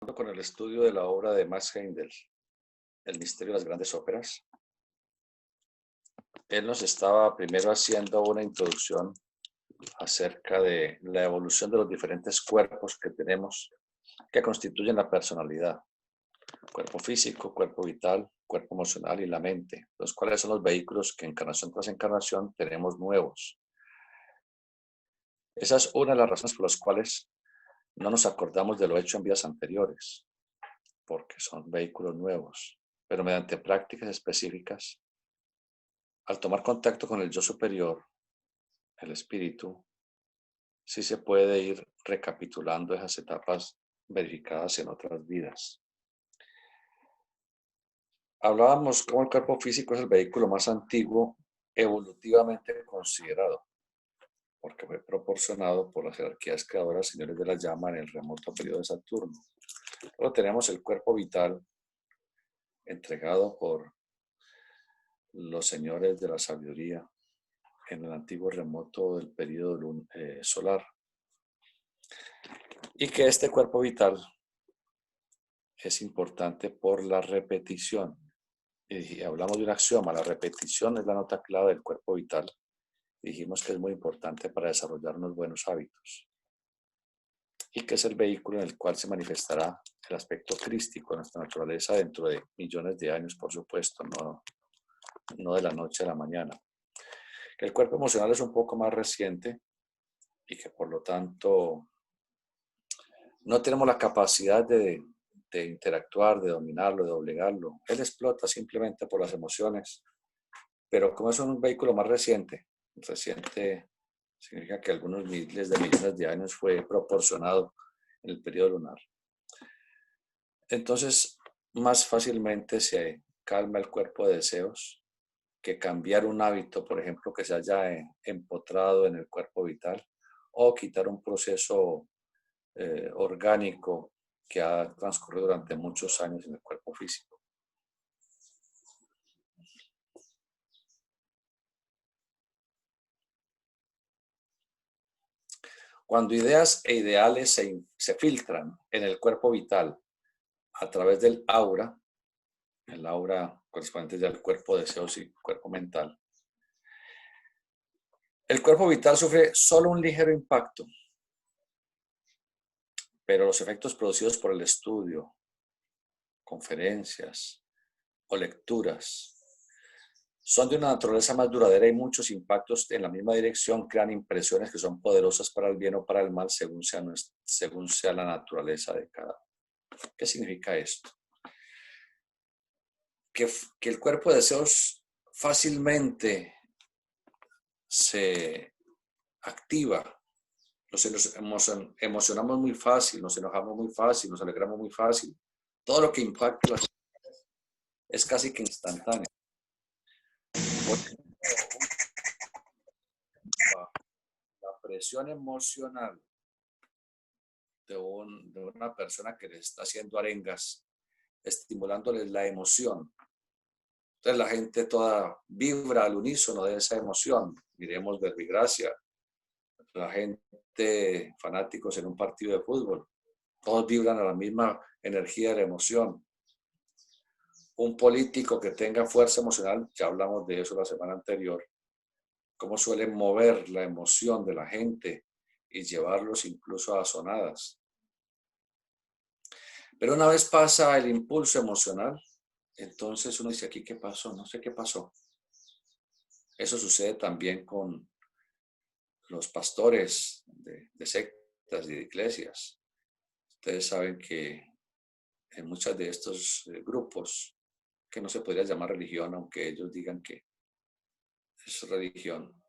Con el estudio de la obra de Max Heindel, El misterio de las grandes óperas, él nos estaba primero haciendo una introducción acerca de la evolución de los diferentes cuerpos que tenemos que constituyen la personalidad. Cuerpo físico, cuerpo vital, cuerpo emocional y la mente, los cuales son los vehículos que encarnación tras encarnación tenemos nuevos. Esa es una de las razones por las cuales no nos acordamos de lo hecho en vidas anteriores, porque son vehículos nuevos, pero mediante prácticas específicas, al tomar contacto con el yo superior, el espíritu, sí se puede ir recapitulando esas etapas verificadas en otras vidas. Hablábamos cómo el cuerpo físico es el vehículo más antiguo evolutivamente considerado, porque fue proporcionado por las jerarquías creadoras señores de la llama en el remoto periodo de Saturno. Luego tenemos el cuerpo vital entregado por los señores de la sabiduría en el antiguo remoto del periodo solar. Y que este cuerpo vital es importante por la repetición. Y hablamos de un axioma, la repetición es la nota clave del cuerpo vital. Dijimos que es muy importante para desarrollar unos buenos hábitos. Y que es el vehículo en el cual se manifestará el aspecto crístico de nuestra naturaleza dentro de millones de años, por supuesto, no de la noche a la mañana. Que el cuerpo emocional es un poco más reciente y que por lo tanto no tenemos la capacidad de interactuar, de dominarlo, de obligarlo. Él explota simplemente por las emociones. Pero como es un vehículo más reciente significa que algunos miles de millones de años fue proporcionado en el periodo lunar. Entonces, más fácilmente se calma el cuerpo de deseos que cambiar un hábito, por ejemplo, que se haya empotrado en el cuerpo vital, o quitar un proceso orgánico que ha transcurrido durante muchos años en el cuerpo físico. Cuando ideas e ideales se filtran en el cuerpo vital a través del aura, el aura correspondiente al cuerpo de deseos y cuerpo mental, el cuerpo vital sufre solo un ligero impacto, pero los efectos producidos por el estudio, conferencias o lecturas son de una naturaleza más duradera y muchos impactos en la misma dirección crean impresiones que son poderosas para el bien o para el mal según sea la naturaleza de cada. ¿Qué significa esto? Que el cuerpo de deseos fácilmente se activa. Nos emocionamos muy fácil, nos enojamos muy fácil, nos alegramos muy fácil. Todo lo que impacta es casi que instantáneo. La presión emocional de una persona que le está haciendo arengas, estimulándoles la emoción. Entonces la gente toda vibra al unísono de esa emoción. Miremos Verbigracia, la gente, fanáticos en un partido de fútbol, todos vibran a la misma energía de la emoción. Un político que tenga fuerza emocional, ya hablamos de eso la semana anterior, cómo suele mover la emoción de la gente y llevarlos incluso a azonadas. Pero una vez pasa el impulso emocional, entonces uno dice, ¿aquí qué pasó? No sé qué pasó. Eso sucede también con los pastores de sectas y de iglesias. Ustedes saben que en muchos de estos grupos, que no se podría llamar religión, aunque ellos digan que es religión,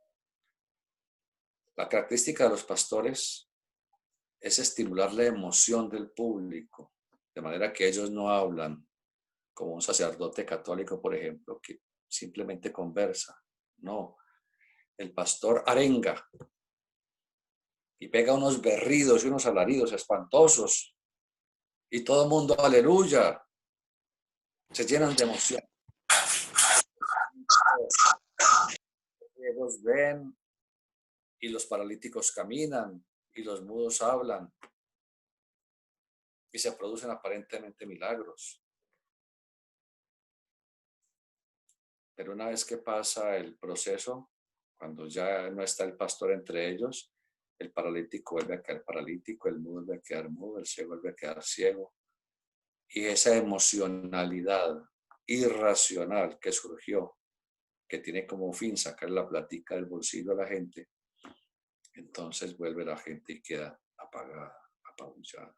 la característica de los pastores es estimular la emoción del público, de manera que ellos no hablan como un sacerdote católico, por ejemplo, que simplemente conversa. No, el pastor arenga y pega unos berridos y unos alaridos espantosos y todo el mundo, aleluya, se llenan de emoción. Los ciegos ven y los paralíticos caminan y los mudos hablan. y se producen aparentemente milagros. Pero una vez que pasa el proceso, cuando ya no está el pastor entre ellos, el paralítico vuelve a quedar paralítico, el mudo vuelve a quedar mudo, el ciego vuelve a quedar ciego. Y esa emocionalidad irracional que surgió, que tiene como fin sacar la platica del bolsillo a la gente, entonces vuelve la gente y queda apagada, apabullada.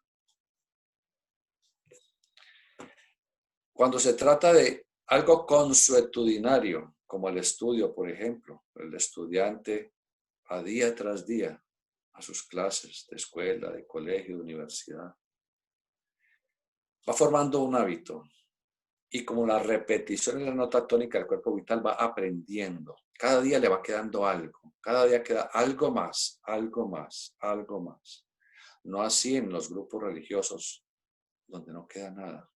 Cuando se trata de algo consuetudinario, como el estudio, por ejemplo, el estudiante a día tras día a sus clases de escuela, de colegio, de universidad, va formando un hábito. Y como la repetición en la nota tónica del cuerpo vital va aprendiendo, cada día le va quedando algo, cada día queda algo más, algo más, algo más. No así en los grupos religiosos, donde no queda nada.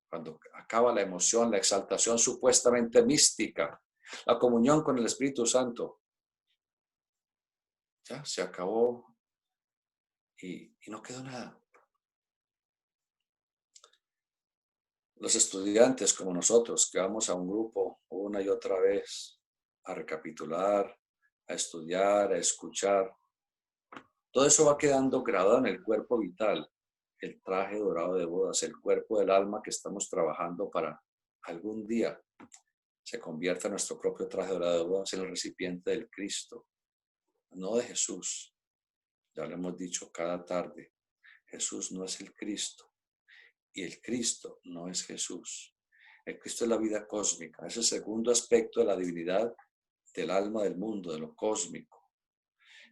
Cuando acaba la emoción, la exaltación supuestamente mística, la comunión con el Espíritu Santo, ya se acabó y no quedó nada. Los estudiantes como nosotros, que vamos a un grupo una y otra vez a recapitular, a estudiar, a escuchar, todo eso va quedando grabado en el cuerpo vital, el traje dorado de bodas, el cuerpo del alma que estamos trabajando para algún día se convierta en nuestro propio traje dorado de bodas, en el recipiente del Cristo, no de Jesús. Ya lo hemos dicho cada tarde, Jesús no es el Cristo y el Cristo no es Jesús. El Cristo es la vida cósmica, es el segundo aspecto de la divinidad del alma del mundo, de lo cósmico.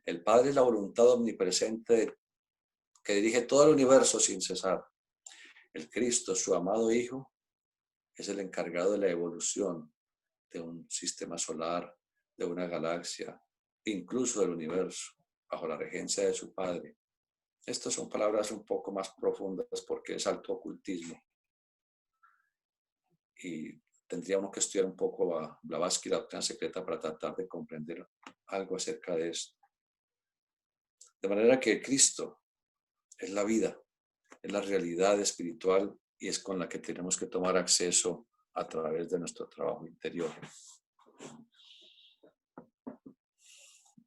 El Padre es la voluntad omnipresente que dirige todo el universo sin cesar. El Cristo, su amado Hijo, es el encargado de la evolución de un sistema solar, de una galaxia, incluso del universo, bajo la regencia de su Padre. Estas son palabras un poco más profundas porque es alto ocultismo. Y tendría uno que estudiar un poco a Blavatsky, la doctrina secreta, para tratar de comprender algo acerca de esto. De manera que Cristo es la vida, es la realidad espiritual y es con la que tenemos que tomar acceso a través de nuestro trabajo interior.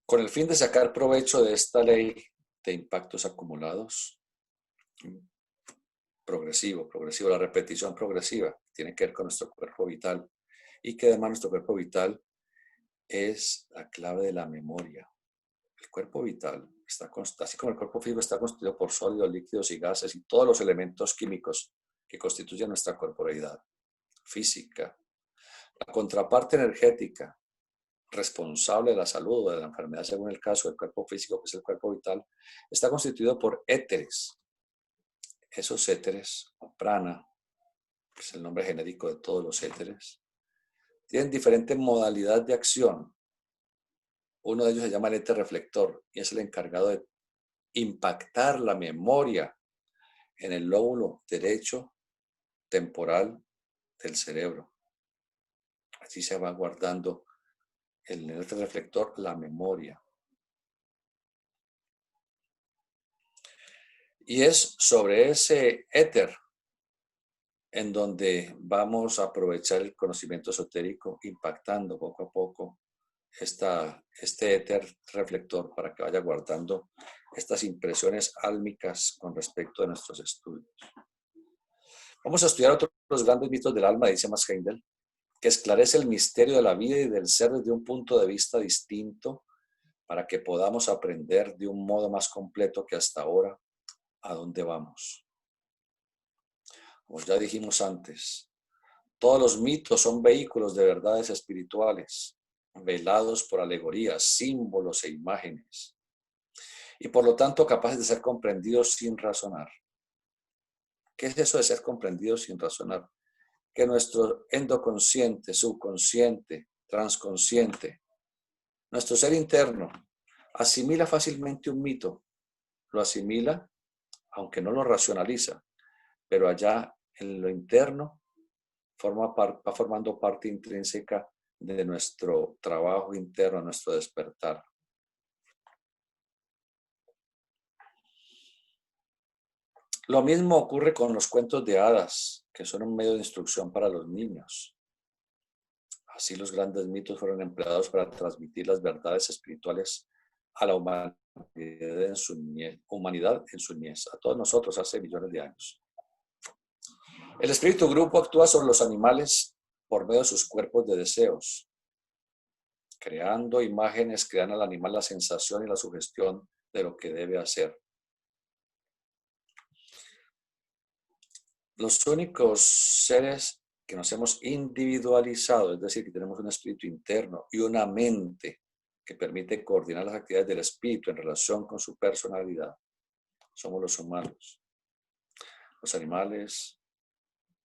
Con el fin de sacar provecho de esta ley de impactos acumulados, progresivo, la repetición progresiva, tiene que ver con nuestro cuerpo vital y que además nuestro cuerpo vital es la clave de la memoria. El cuerpo vital, así como el cuerpo físico está constituido por sólidos, líquidos y gases y todos los elementos químicos que constituyen nuestra corporeidad física. La contraparte energética, responsable de la salud o de la enfermedad, según el caso del cuerpo físico, que es el cuerpo vital, está constituido por éteres. Esos éteres, o prana, que es el nombre genérico de todos los éteres, tienen diferentes modalidades de acción. Uno de ellos se llama el éter reflector y es el encargado de impactar la memoria en el lóbulo derecho temporal del cerebro. Así se va guardando en el éter reflector la memoria. Y es sobre ese éter en donde vamos a aprovechar el conocimiento esotérico, impactando poco a poco este éter reflector para que vaya guardando estas impresiones álmicas con respecto a nuestros estudios. Vamos a estudiar otros grandes mitos del alma, dice Max Heindel, que esclarece el misterio de la vida y del ser desde un punto de vista distinto para que podamos aprender de un modo más completo que hasta ahora a dónde vamos. Como ya dijimos antes, todos los mitos son vehículos de verdades espirituales, velados por alegorías, símbolos e imágenes, y por lo tanto capaces de ser comprendidos sin razonar. ¿Qué es eso de ser comprendidos sin razonar? Que nuestro endoconsciente, subconsciente, transconsciente, nuestro ser interno, asimila fácilmente un mito, lo asimila, aunque no lo racionaliza, pero allá en lo interno va formando parte intrínseca de nuestro trabajo interno, nuestro despertar. Lo mismo ocurre con los cuentos de hadas, que son un medio de instrucción para los niños. Así los grandes mitos fueron empleados para transmitir las verdades espirituales a la humanidad en su niñez, a todos nosotros hace millones de años. El espíritu grupo actúa sobre los animales por medio de sus cuerpos de deseos. Creando imágenes, crean al animal la sensación y la sugestión de lo que debe hacer. Los únicos seres que nos hemos individualizado, es decir, que tenemos un espíritu interno y una mente que permite coordinar las actividades del espíritu en relación con su personalidad, somos los humanos. Los animales,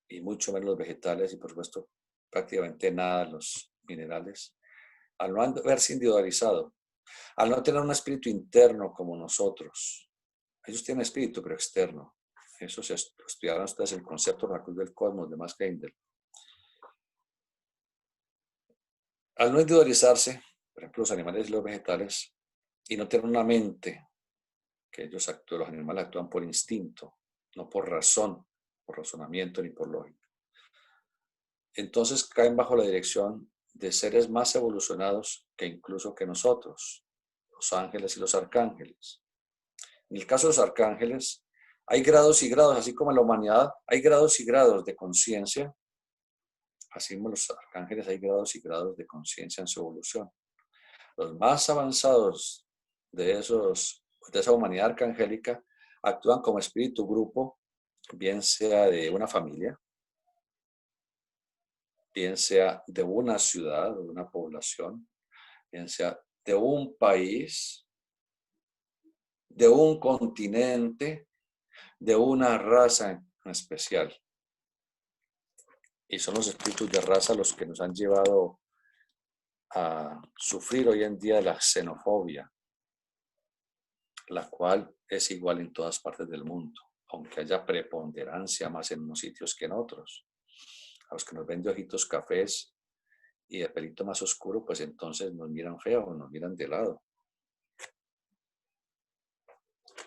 y mucho menos los vegetales, y por supuesto prácticamente nada los minerales, al no haberse individualizado, al no tener un espíritu interno como nosotros. Ellos tienen espíritu, pero externo. Eso se estudiaron ustedes el concepto de la cruz del cosmos de Max Heindel. Al no individualizarse, por ejemplo, los animales y los vegetales, y no tener una mente, que ellos actúan, los animales actúan por instinto, no por razón, por razonamiento ni por lógica. Entonces caen bajo la dirección de seres más evolucionados que incluso que nosotros, los ángeles y los arcángeles. En el caso de los arcángeles, hay grados y grados, así como en la humanidad hay grados y grados de conciencia, así como los arcángeles hay grados y grados de conciencia en su evolución. Los más avanzados de esa humanidad arcangélica actúan como espíritu grupo, bien sea de una familia, bien sea de una ciudad, de una población, bien sea de un país, de un continente, de una raza en especial. Y son los espíritus de raza los que nos han llevado a sufrir hoy en día la xenofobia, la cual es igual en todas partes del mundo, aunque haya preponderancia más en unos sitios que en otros. A los que nos ven de ojitos cafés y de pelito más oscuro, pues entonces nos miran feo, nos miran de lado.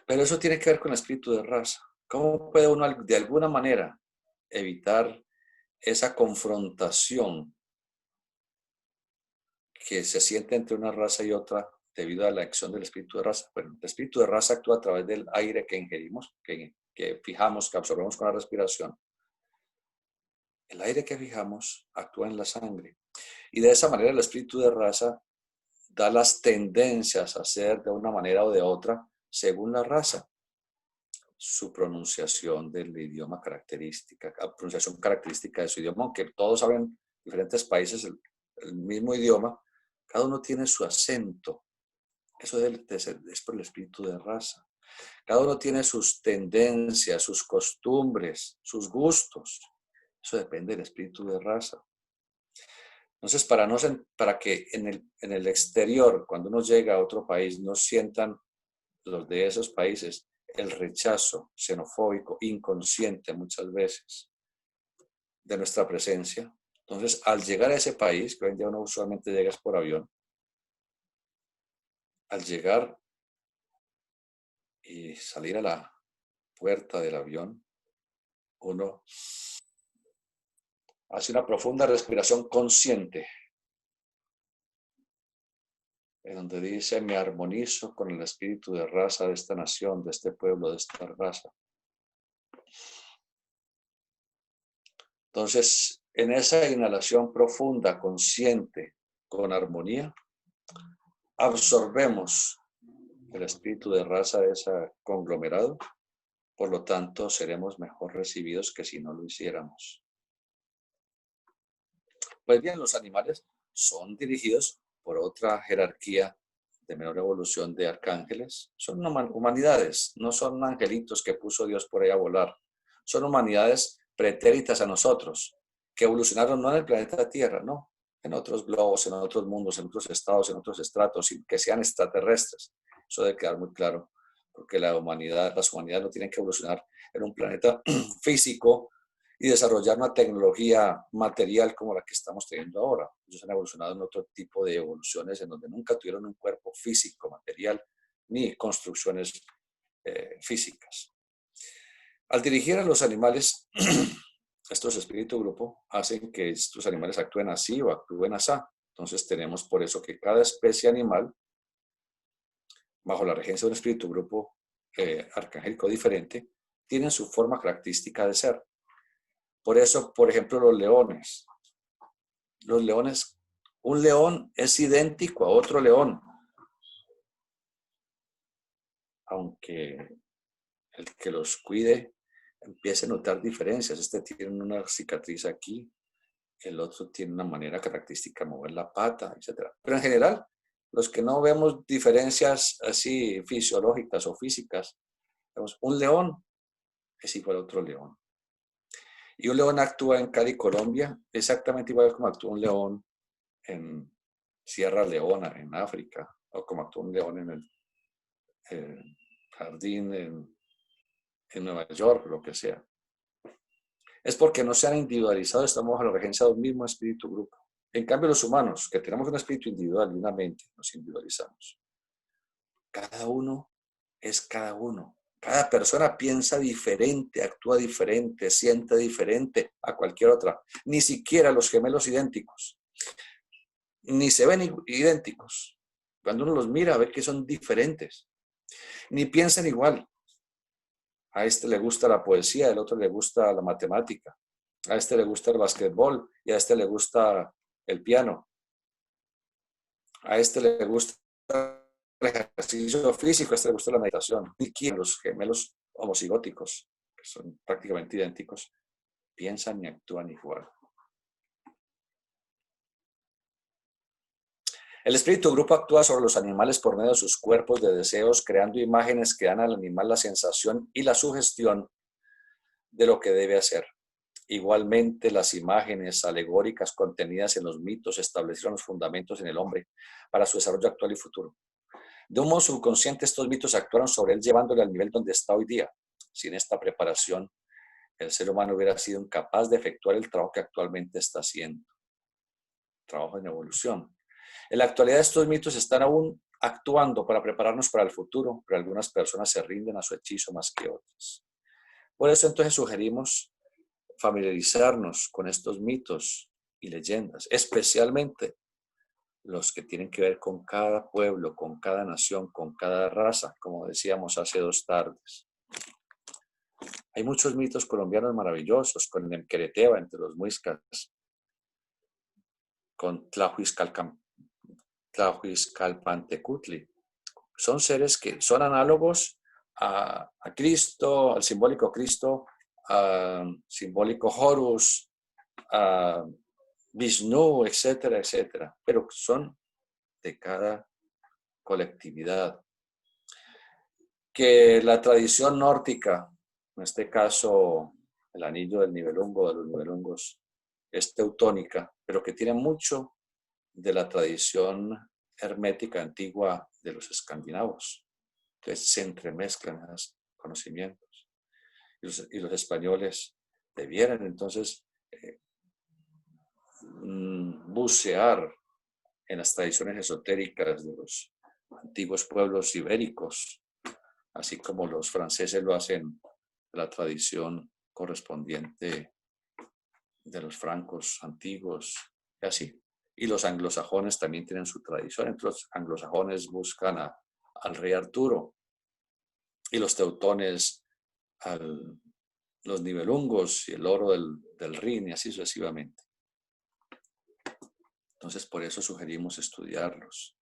Pero eso tiene que ver con el espíritu de raza. ¿Cómo puede uno de alguna manera evitar esa confrontación que se siente entre una raza y otra debido a la acción del espíritu de raza? Bueno, el espíritu de raza actúa a través del aire que ingerimos, que fijamos, que absorbemos con la respiración. El aire que fijamos actúa en la sangre. Y de esa manera el espíritu de raza da las tendencias a hacer de una manera o de otra según la raza. Su pronunciación del idioma característica, la pronunciación característica de su idioma, aunque todos saben en diferentes países el mismo idioma, cada uno tiene su acento. Eso es por el espíritu de raza. Cada uno tiene sus tendencias, sus costumbres, sus gustos. Eso depende del espíritu de raza. Entonces, para que en el exterior, cuando uno llega a otro país, no sientan los de esos países el rechazo xenofóbico, inconsciente muchas veces, de nuestra presencia. Entonces, al llegar a ese país, que hoy en día uno usualmente llega por avión, al llegar y salir a la puerta del avión, uno hace una profunda respiración consciente, en donde dice: me armonizo con el espíritu de raza de esta nación, de este pueblo, de esta raza. Entonces, en esa inhalación profunda, consciente, con armonía, absorbemos el espíritu de raza de ese conglomerado, por lo tanto, seremos mejor recibidos que si no lo hiciéramos. Pues bien, los animales son dirigidos por otra jerarquía de menor evolución de arcángeles. Son humanidades, no son angelitos que puso Dios por ahí a volar. Son humanidades pretéritas a nosotros, que evolucionaron no en el planeta Tierra, no, en otros globos, en otros mundos, en otros estados, en otros estratos, y que sean extraterrestres. Eso debe quedar muy claro, porque las humanidades no tienen que evolucionar en un planeta físico y desarrollar una tecnología material como la que estamos teniendo ahora. Ellos han evolucionado en otro tipo de evoluciones en donde nunca tuvieron un cuerpo físico, material, ni construcciones físicas. Al dirigir a los animales, estos espíritus grupo hacen que estos animales actúen así o actúen así. Entonces tenemos por eso que cada especie animal, bajo la regencia de un espíritu grupo arcangélico diferente, tienen su forma característica de ser. Por eso, por ejemplo, los leones. Los leones, un león es idéntico a otro león, aunque el que los cuide empiece a notar diferencias. Este tiene una cicatriz aquí, el otro tiene una manera característica de mover la pata, etc. Pero en general, los que no vemos diferencias así fisiológicas o físicas, vemos un león es igual a otro león. Y un león actúa en Cali, Colombia, exactamente igual como actúa un león en Sierra Leona, en África, o como actúa un león en el jardín en Nueva York, lo que sea. Es porque no se han individualizado, estamos a la regencia de un mismo espíritu grupo. En cambio, los humanos, que tenemos un espíritu individual y una mente, nos individualizamos. Cada uno es cada uno. Cada persona piensa diferente, actúa diferente, siente diferente a cualquier otra. Ni siquiera los gemelos idénticos. Ni se ven idénticos. Cuando uno los mira, ve que son diferentes. Ni piensan igual. A este le gusta la poesía, al otro le gusta la matemática. A este le gusta el basquetbol y a este le gusta el piano. A este le gusta el ejercicio físico, a este le gusta la meditación. Ni quién los gemelos homocigóticos, que son prácticamente idénticos, piensan y actúan igual. El espíritu grupo actúa sobre los animales por medio de sus cuerpos de deseos, creando imágenes que dan al animal la sensación y la sugestión de lo que debe hacer. Igualmente, las imágenes alegóricas contenidas en los mitos establecieron los fundamentos en el hombre para su desarrollo actual y futuro. De un modo subconsciente, estos mitos actuaron sobre él, llevándole al nivel donde está hoy día. Sin esta preparación, el ser humano hubiera sido incapaz de efectuar el trabajo que actualmente está haciendo. Trabajo en evolución. En la actualidad, estos mitos están aún actuando para prepararnos para el futuro, pero algunas personas se rinden a su hechizo más que otras. Por eso, entonces, sugerimos familiarizarnos con estos mitos y leyendas, especialmente los que tienen que ver con cada pueblo, con cada nación, con cada raza, como decíamos hace 2 tardes. Hay muchos mitos colombianos maravillosos, con Nemquereteba entre los muiscas, con Tlahuizcalpantecutli. Son seres que son análogos a Cristo, al simbólico Cristo, al simbólico Horus, a Vishnu, etcétera, etcétera, pero son de cada colectividad. Que la tradición nórdica, en este caso el anillo del nivelungo, de los nivelungos, es teutónica, pero que tiene mucho de la tradición hermética antigua de los escandinavos. Entonces se entremezclan esos conocimientos. Y los españoles debieran entonces bucear en las tradiciones esotéricas de los antiguos pueblos ibéricos, así como los franceses lo hacen, la tradición correspondiente de los francos antiguos, y así. Y los anglosajones también tienen su tradición. Entonces, los anglosajones buscan al rey Arturo y los teutones los nivelungos y el oro del Rin y así sucesivamente. Entonces, por eso sugerimos estudiarlos.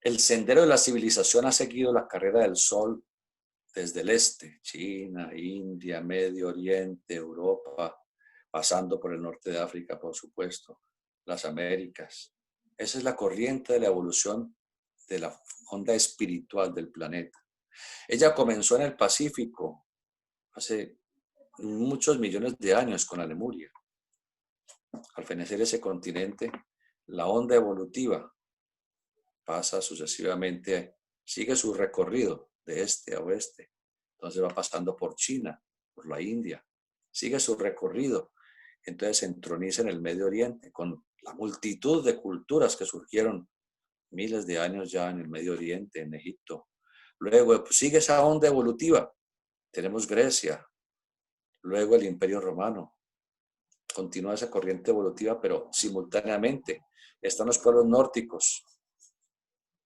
El sendero de la civilización ha seguido la carrera del sol desde el este, China, India, Medio Oriente, Europa, pasando por el norte de África, por supuesto, las Américas. Esa es la corriente de la evolución de la onda espiritual del planeta. Ella comenzó en el Pacífico hace muchos millones de años con la Lemuria. Al fenecer ese continente, la onda evolutiva pasa sucesivamente, sigue su recorrido de este a oeste. Entonces va pasando por China, por la India, sigue su recorrido. Entonces se entroniza en el Medio Oriente con la multitud de culturas que surgieron miles de años ya en el Medio Oriente, en Egipto, Luego sigue esa onda evolutiva. Tenemos Grecia, luego el Imperio Romano. Continúa esa corriente evolutiva, pero simultáneamente están los pueblos nórdicos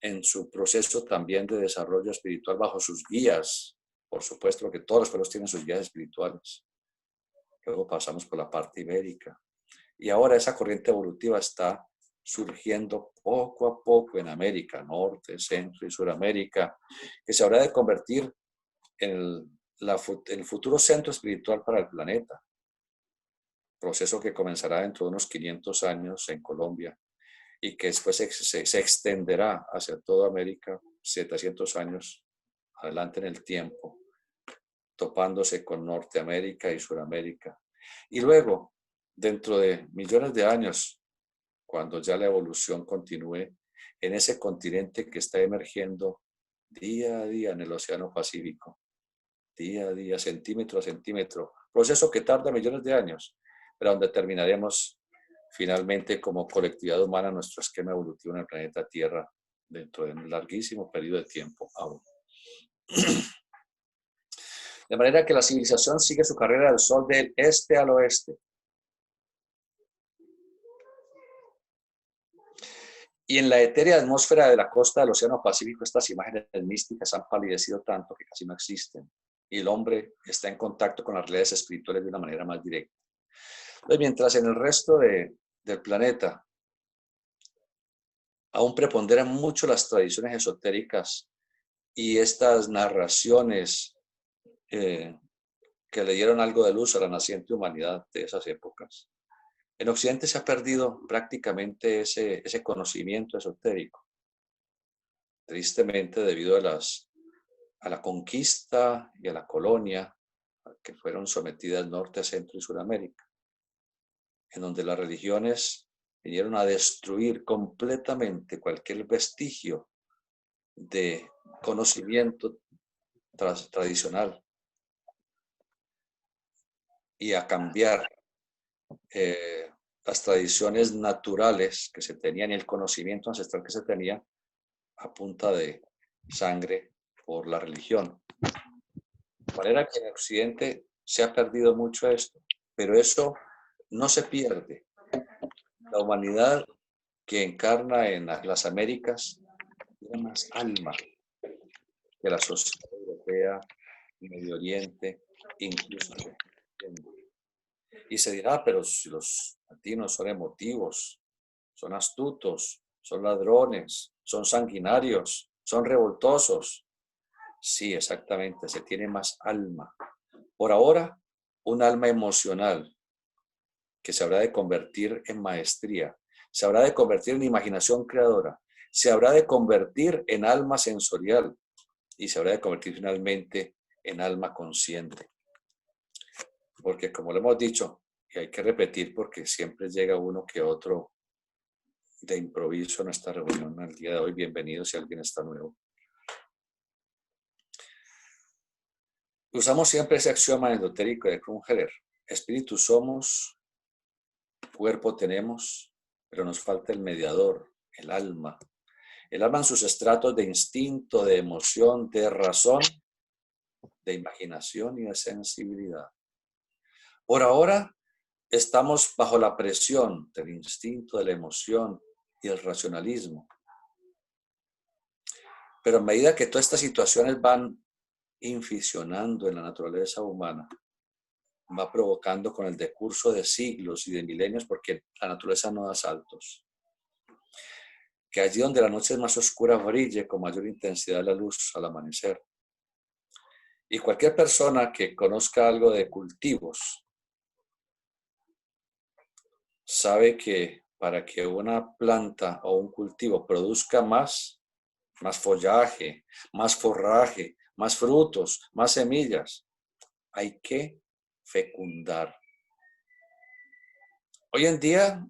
en su proceso también de desarrollo espiritual bajo sus guías. Por supuesto, porque todos los pueblos tienen sus guías espirituales. Luego pasamos por la parte ibérica. Y ahora esa corriente evolutiva está surgiendo poco a poco en América, Norte, Centro y Suramérica, que se habrá de convertir en el futuro centro espiritual para el planeta. Proceso que comenzará dentro de unos 500 años en Colombia y que después se extenderá hacia toda América 700 años adelante en el tiempo, topándose con Norteamérica y Suramérica. Y luego, dentro de millones de años, cuando ya la evolución continúe en ese continente que está emergiendo día a día en el Océano Pacífico, día a día, centímetro a centímetro, proceso que tarda millones de años, pero donde terminaremos finalmente como colectividad humana nuestro esquema evolutivo en el planeta Tierra dentro de un larguísimo periodo de tiempo aún. De manera que la civilización sigue su carrera del sol del este al oeste. Y en la etérea atmósfera de la costa del Océano Pacífico, estas imágenes místicas han palidecido tanto que casi no existen. Y el hombre está en contacto con las realidades espirituales de una manera más directa. Entonces, mientras en el resto del planeta aún preponderan mucho las tradiciones esotéricas y estas narraciones que le dieron algo de luz a la naciente humanidad de esas épocas. En Occidente se ha perdido prácticamente ese conocimiento esotérico, tristemente debido a la conquista y a la colonia que fueron sometidas Norte, Centro y Suramérica, en donde las religiones vinieron a destruir completamente cualquier vestigio de conocimiento tradicional y a cambiar las tradiciones naturales que se tenían y el conocimiento ancestral que se tenía a punta de sangre por la religión. De manera que en Occidente se ha perdido mucho esto, pero eso no se pierde. La humanidad que encarna en las Américas tiene más alma que la sociedad europea, Medio Oriente, incluso. Y se dirá, pero si los latinos son emotivos, son astutos, son ladrones, son sanguinarios, son revoltosos. Sí, exactamente, se tiene más alma. Por ahora, un alma emocional que se habrá de convertir en maestría, se habrá de convertir en imaginación creadora, se habrá de convertir en alma sensorial y se habrá de convertir finalmente en alma consciente. Porque como lo hemos dicho, y hay que repetir porque siempre llega uno que otro de improviso a nuestra reunión al día de hoy, bienvenido si alguien está nuevo. Usamos siempre ese axioma esotérico de Krumheller: espíritu somos, cuerpo tenemos, pero nos falta el mediador, el alma. El alma en sus estratos de instinto, de emoción, de razón, de imaginación y de sensibilidad. Por ahora estamos bajo la presión del instinto, de la emoción y el racionalismo. Pero a medida que todas estas situaciones van inficionando en la naturaleza humana, va provocando con el decurso de siglos y de milenios, porque la naturaleza no da saltos, que allí donde la noche es más oscura brille con mayor intensidad la luz al amanecer. Y cualquier persona que conozca algo de cultivos sabe que para que una planta o un cultivo produzca más follaje, más forraje, más frutos, más semillas, hay que fecundar. Hoy en día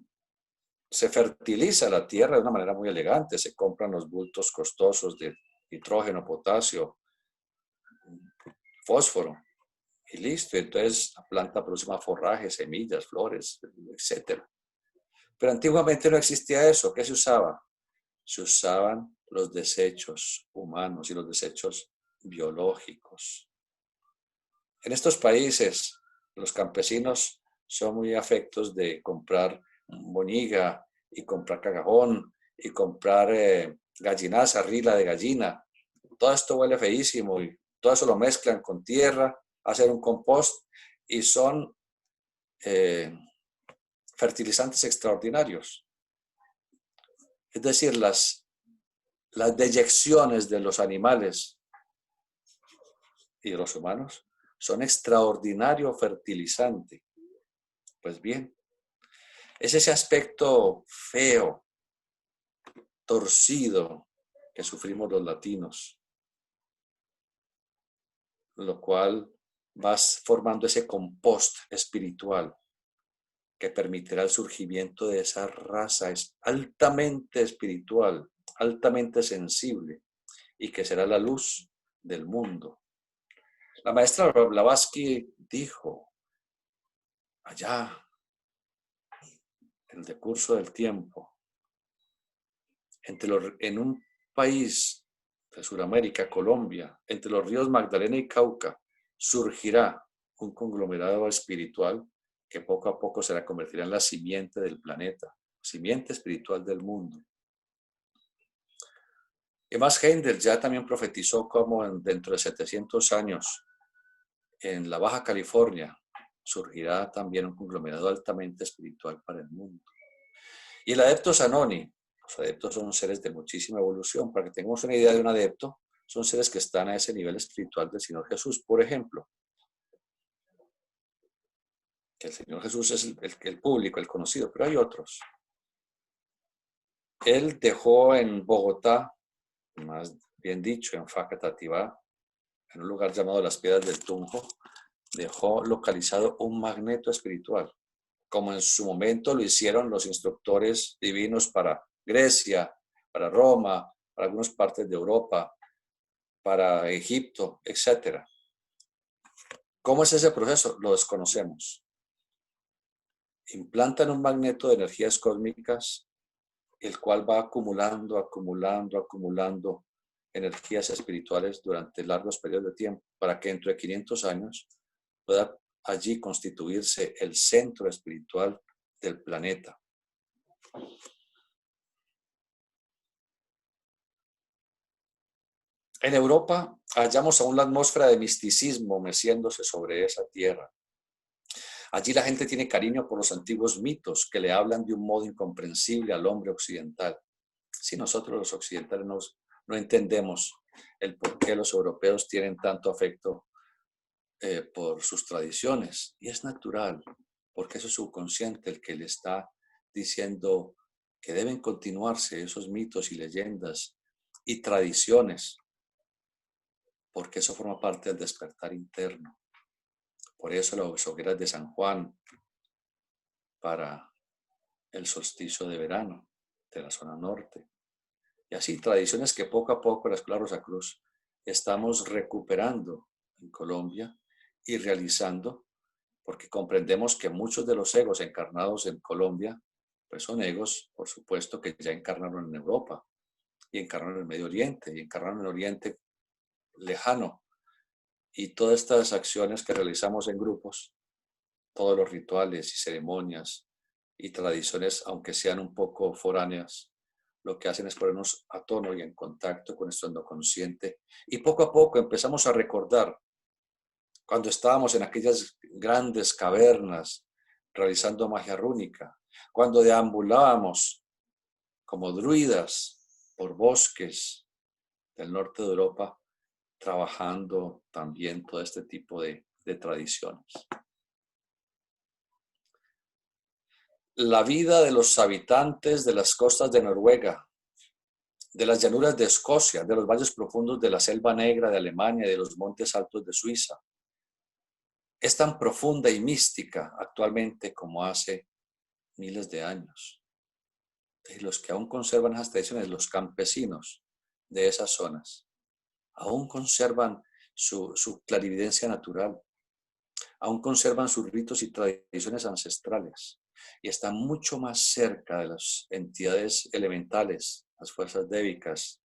se fertiliza la tierra de una manera muy elegante, se compran los bultos costosos de nitrógeno, potasio, fósforo y listo. Entonces la planta produce más forraje, semillas, flores, etc. Pero antiguamente no existía eso. ¿Qué se usaba? Se usaban los desechos humanos y los desechos biológicos. En estos países, los campesinos son muy afectos de comprar boniga y comprar cagajón y comprar gallinaza, rila de gallina. Todo esto huele feísimo y todo eso lo mezclan con tierra, hacen un compost y son fertilizantes extraordinarios. Es decir, las deyecciones de los animales y de los humanos son extraordinario fertilizante. Pues bien, es ese aspecto feo, torcido que sufrimos los latinos, lo cual va formando ese compost espiritual que permitirá el surgimiento de esa raza altamente espiritual, altamente sensible y que será la luz del mundo. La maestra Blavatsky dijo allá en el decurso del tiempo, en un país de Sudamérica, Colombia, entre los ríos Magdalena y Cauca, surgirá un conglomerado espiritual que poco a poco se la convertirá en la simiente del planeta, simiente espiritual del mundo. Y más Heindel ya también profetizó cómo dentro de 700 años en la Baja California surgirá también un conglomerado altamente espiritual para el mundo. Y el Adeptos Anoni, los adeptos son seres de muchísima evolución. Para que tengamos una idea de un adepto, son seres que están a ese nivel espiritual del Señor Jesús. Por ejemplo, que el Señor Jesús es el público, el conocido, pero hay otros. Él dejó en Bogotá, más bien dicho, en Facatativá, en un lugar llamado Las Piedras del Tunjo, dejó localizado un magneto espiritual, como en su momento lo hicieron los instructores divinos para Grecia, para Roma, para algunas partes de Europa, para Egipto, etc. ¿Cómo es ese proceso? Lo desconocemos. Implantan un magneto de energías cósmicas, el cual va acumulando energías espirituales durante largos periodos de tiempo, para que dentro de 500 años pueda allí constituirse el centro espiritual del planeta. En Europa hallamos aún la atmósfera de misticismo meciéndose sobre esa tierra. Allí la gente tiene cariño por los antiguos mitos que le hablan de un modo incomprensible al hombre occidental. Si nosotros los occidentales no entendemos el por qué los europeos tienen tanto afecto por sus tradiciones, y es natural, porque eso es subconsciente el que le está diciendo que deben continuarse esos mitos y leyendas y tradiciones, porque eso forma parte del despertar interno. Por eso las hogueras de San Juan para el solsticio de verano de la zona norte. Y así tradiciones que poco a poco la Escuela Rosacruz estamos recuperando en Colombia y realizando, porque comprendemos que muchos de los egos encarnados en Colombia, pues son egos, por supuesto, que ya encarnaron en Europa y encarnaron en el Medio Oriente y encarnaron en el Oriente lejano. Y todas estas acciones que realizamos en grupos, todos los rituales y ceremonias y tradiciones, aunque sean un poco foráneas, lo que hacen es ponernos a tono y en contacto con nuestro endoconsciente. Y poco a poco empezamos a recordar cuando estábamos en aquellas grandes cavernas realizando magia rúnica, cuando deambulábamos como druidas por bosques del norte de Europa, trabajando también todo este tipo de tradiciones. La vida de los habitantes de las costas de Noruega, de las llanuras de Escocia, de los valles profundos de la Selva Negra de Alemania y de los montes altos de Suiza, es tan profunda y mística actualmente como hace miles de años. Y los que aún conservan esas tradiciones, los campesinos de esas zonas, aún conservan su clarividencia natural, aún conservan sus ritos y tradiciones ancestrales y están mucho más cerca de las entidades elementales, las fuerzas débicas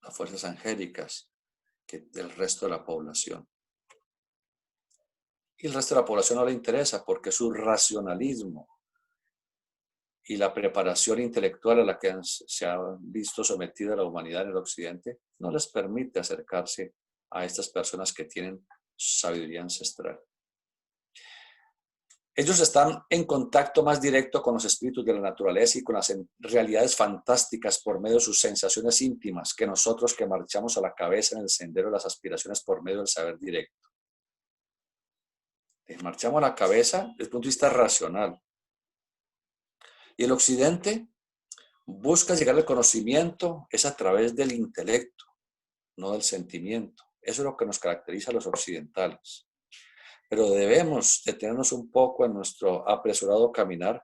las fuerzas angélicas, que del resto de la población. Y el resto de la población no le interesa porque su racionalismo y la preparación intelectual a la que se ha visto sometida la humanidad en el occidente no les permite acercarse a estas personas que tienen sabiduría ancestral. Ellos están en contacto más directo con los espíritus de la naturaleza y con las realidades fantásticas por medio de sus sensaciones íntimas que nosotros que marchamos a la cabeza en el sendero de las aspiraciones por medio del saber directo. Marchamos a la cabeza desde el punto de vista racional. Y el occidente busca llegar al conocimiento es a través del intelecto, no del sentimiento. Eso es lo que nos caracteriza a los occidentales. Pero debemos detenernos un poco en nuestro apresurado caminar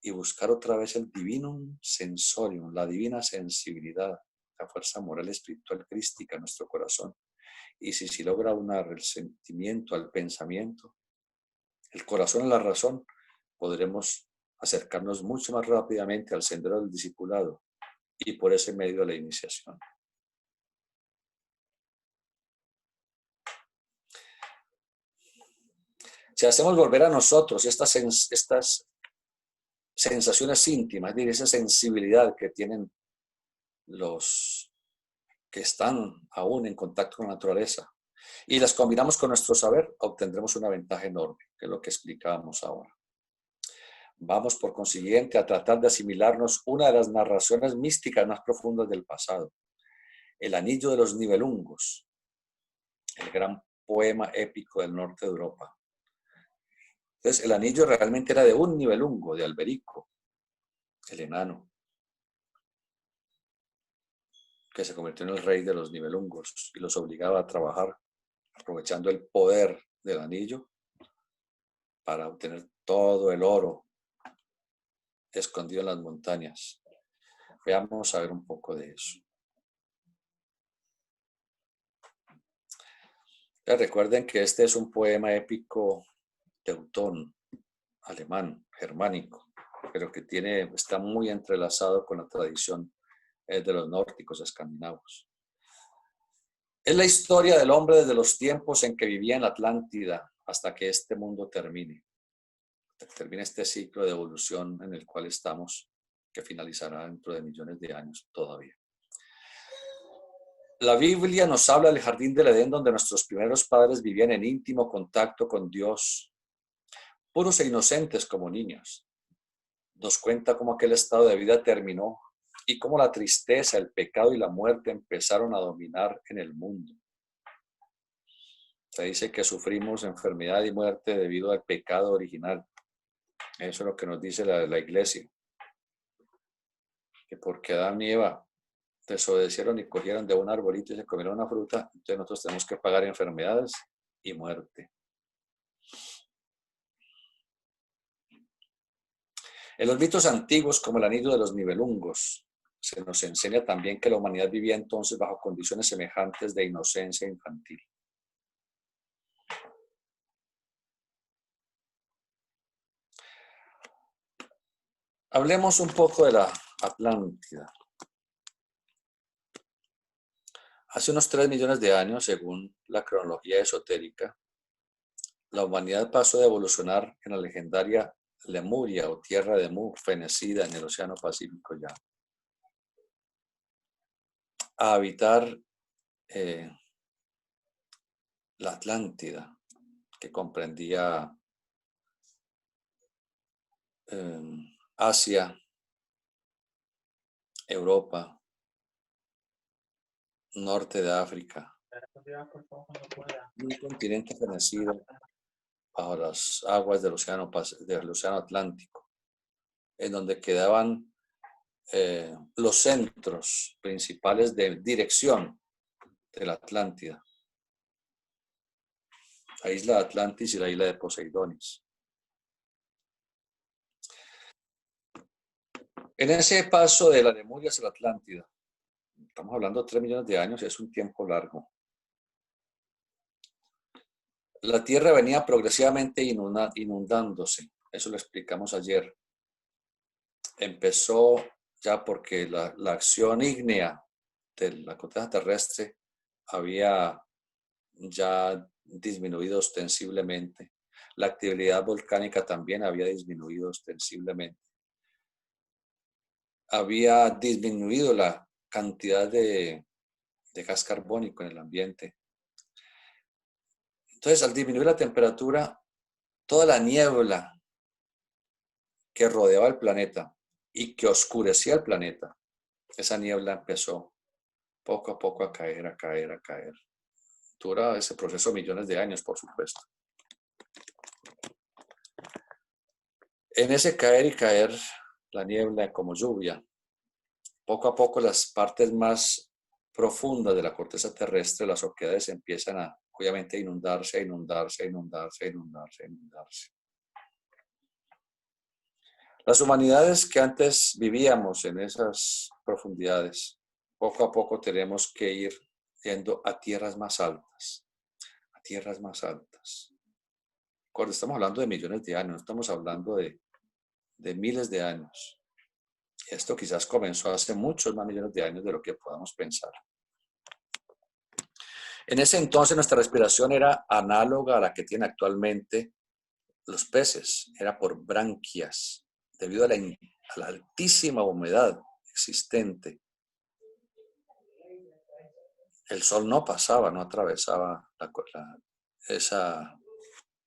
y buscar otra vez el divinum sensorium, la divina sensibilidad, la fuerza moral espiritual crística en nuestro corazón. Y si logra unar el sentimiento al pensamiento, el corazón a la razón, podremos acercarnos mucho más rápidamente al sendero del discipulado y por ese medio de la iniciación. Si hacemos volver a nosotros estas sensaciones íntimas, es decir, esa sensibilidad que tienen los que están aún en contacto con la naturaleza, y las combinamos con nuestro saber, obtendremos una ventaja enorme, que es lo que explicábamos ahora. Vamos, por consiguiente, a tratar de asimilarnos una de las narraciones místicas más profundas del pasado, el Anillo de los Nibelungos, el gran poema épico del norte de Europa. Entonces, el anillo realmente era de un Nibelungo, de Alberico, el enano, que se convirtió en el rey de los Nibelungos y los obligaba a trabajar, aprovechando el poder del anillo para obtener todo el oro escondido en las montañas. Veamos a ver un poco de eso. Recuerden que este es un poema épico teutón, alemán, germánico, pero que está muy entrelazado con la tradición de los nórdicos escandinavos. Es la historia del hombre desde los tiempos en que vivía en la Atlántida hasta que este mundo termine. Termina este ciclo de evolución en el cual estamos, que finalizará dentro de millones de años todavía. La Biblia nos habla del jardín del Edén, donde nuestros primeros padres vivían en íntimo contacto con Dios, puros e inocentes como niños. Nos cuenta cómo aquel estado de vida terminó y cómo la tristeza, el pecado y la muerte empezaron a dominar en el mundo. Se dice que sufrimos enfermedad y muerte debido al pecado original. Eso es lo que nos dice la iglesia. Que porque Adán y Eva desobedecieron y cogieron de un arbolito y se comieron una fruta, entonces nosotros tenemos que pagar enfermedades y muerte. En los mitos antiguos, como el Anillo de los Nibelungos, se nos enseña también que la humanidad vivía entonces bajo condiciones semejantes de inocencia infantil. Hablemos un poco de la Atlántida. Hace unos 3 millones de años, según la cronología esotérica, la humanidad pasó de evolucionar en la legendaria Lemuria o tierra de Mu, fenecida en el Océano Pacífico ya, a habitar la Atlántida, que comprendía Asia, Europa, norte de África, un continente fenecido bajo las aguas del océano Atlántico, en donde quedaban los centros principales de dirección de la Atlántida, la isla de Atlantis y la isla de Poseidonis. En ese paso de la Lemuria hacia la Atlántida, estamos hablando de 3 millones de años, es un tiempo largo. La Tierra venía progresivamente inundándose, eso lo explicamos ayer. Empezó ya porque la acción ígnea de la corteza terrestre había ya disminuido ostensiblemente. La actividad volcánica también había disminuido ostensiblemente. Había disminuido la cantidad de gas carbónico en el ambiente. Entonces, al disminuir la temperatura, toda la niebla que rodeaba el planeta y que oscurecía el planeta, esa niebla empezó poco a poco a caer, a caer, a caer. Dura ese proceso millones de años, por supuesto. En ese caer y caer, la niebla como lluvia, poco a poco las partes más profundas de la corteza terrestre, las oquedades, empiezan a, obviamente, a inundarse, a inundarse, a inundarse, a inundarse, a inundarse. Las humanidades que antes vivíamos en esas profundidades, poco a poco tenemos que ir yendo a tierras más altas, a tierras más altas. Cuando estamos hablando de millones de años, no estamos hablando de miles de años. Esto quizás comenzó hace muchos más millones de años de lo que podamos pensar. En ese entonces nuestra respiración era análoga a la que tienen actualmente los peces, era por branquias, debido a la altísima humedad existente. El sol no pasaba, no atravesaba esa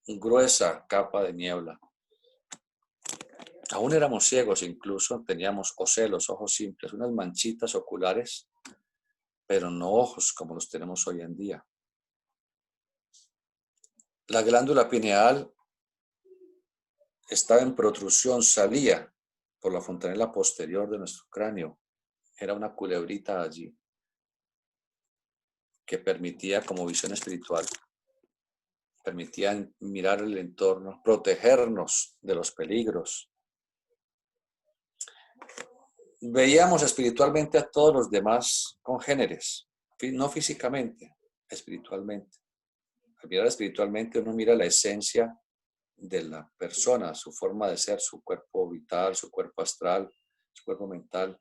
gruesa capa de niebla. Aún éramos ciegos, incluso teníamos ocelos, ojos simples, unas manchitas oculares, pero no ojos como los tenemos hoy en día. La glándula pineal estaba en protrusión, salía por la fontanela posterior de nuestro cráneo. Era una culebrita allí que permitía, como visión espiritual, permitía mirar el entorno, protegernos de los peligros. Veíamos espiritualmente a todos los demás congéneres, no físicamente, espiritualmente. Al mirar espiritualmente uno mira la esencia de la persona, su forma de ser, su cuerpo vital, su cuerpo astral, su cuerpo mental.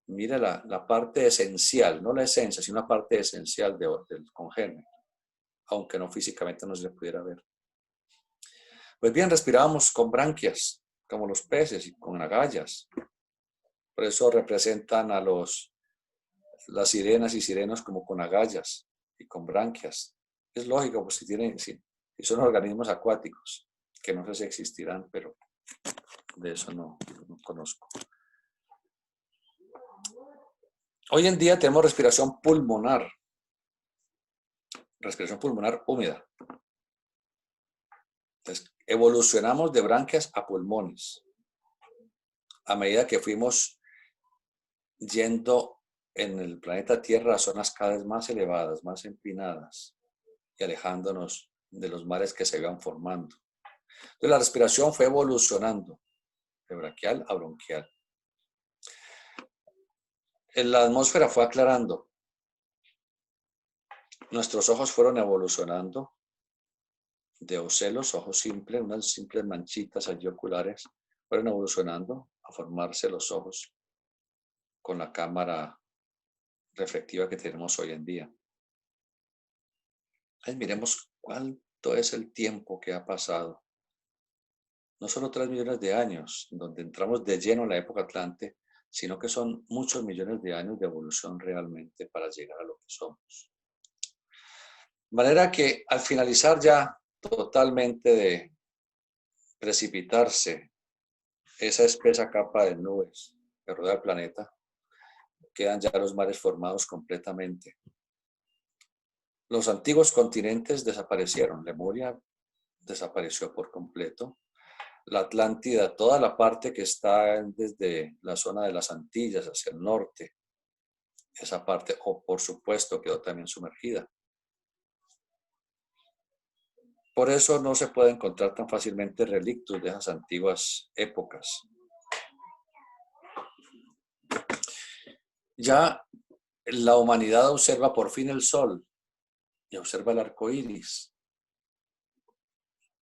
Mira la parte esencial, no la esencia, sino la parte esencial del congénere, aunque no físicamente no se le pudiera ver. Pues bien, respirábamos con branquias, como los peces, y con agallas. Por eso representan a las sirenas y sirenos como con agallas y con branquias. Es lógico, pues si son organismos acuáticos, que no sé si existirán, pero de eso no conozco. Hoy en día tenemos respiración pulmonar húmeda. Entonces, evolucionamos de branquias a pulmones a medida que fuimos yendo en el planeta Tierra a zonas cada vez más elevadas, más empinadas y alejándonos de los mares que se iban formando. Entonces, la respiración fue evolucionando de braquial a bronquial. La atmósfera fue aclarando. Nuestros ojos fueron evolucionando de ocelos, ojos simples, unas simples manchitas allí oculares, fueron evolucionando a formarse los ojos con la cámara reflectiva que tenemos hoy en día. Entonces, miremos cuánto es el tiempo que ha pasado. No solo 3 millones de años, donde entramos de lleno en la época Atlante, sino que son muchos millones de años de evolución realmente para llegar a lo que somos. De manera que al finalizar ya totalmente de precipitarse esa espesa capa de nubes que rodea el planeta, quedan ya los mares formados completamente. Los antiguos continentes desaparecieron. Lemuria desapareció por completo. La Atlántida, toda la parte que está desde la zona de las Antillas hacia el norte, esa parte, por supuesto, quedó también sumergida. Por eso no se puede encontrar tan fácilmente relictos de esas antiguas épocas. Ya la humanidad observa por fin el sol y observa el arco iris,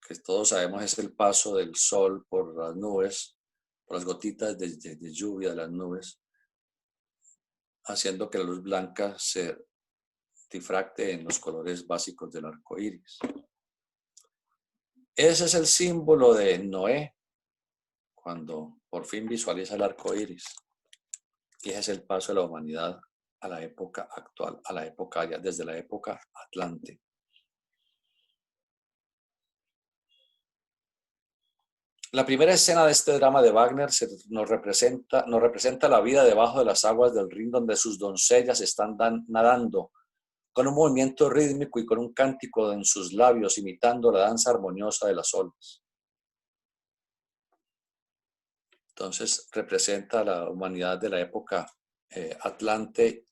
que todos sabemos es el paso del sol por las nubes, por las gotitas de lluvia de las nubes, haciendo que la luz blanca se difracte en los colores básicos del arco iris. Ese es el símbolo de Noé, cuando por fin visualiza el arco iris. Y ese es el paso de la humanidad a la época actual, a la época ya desde la época Atlante. La primera escena de este drama de Wagner nos representa la vida debajo de las aguas del Rin, donde sus doncellas están nadando con un movimiento rítmico y con un cántico en sus labios, imitando la danza armoniosa de las olas. Entonces representa a la humanidad de la época Atlante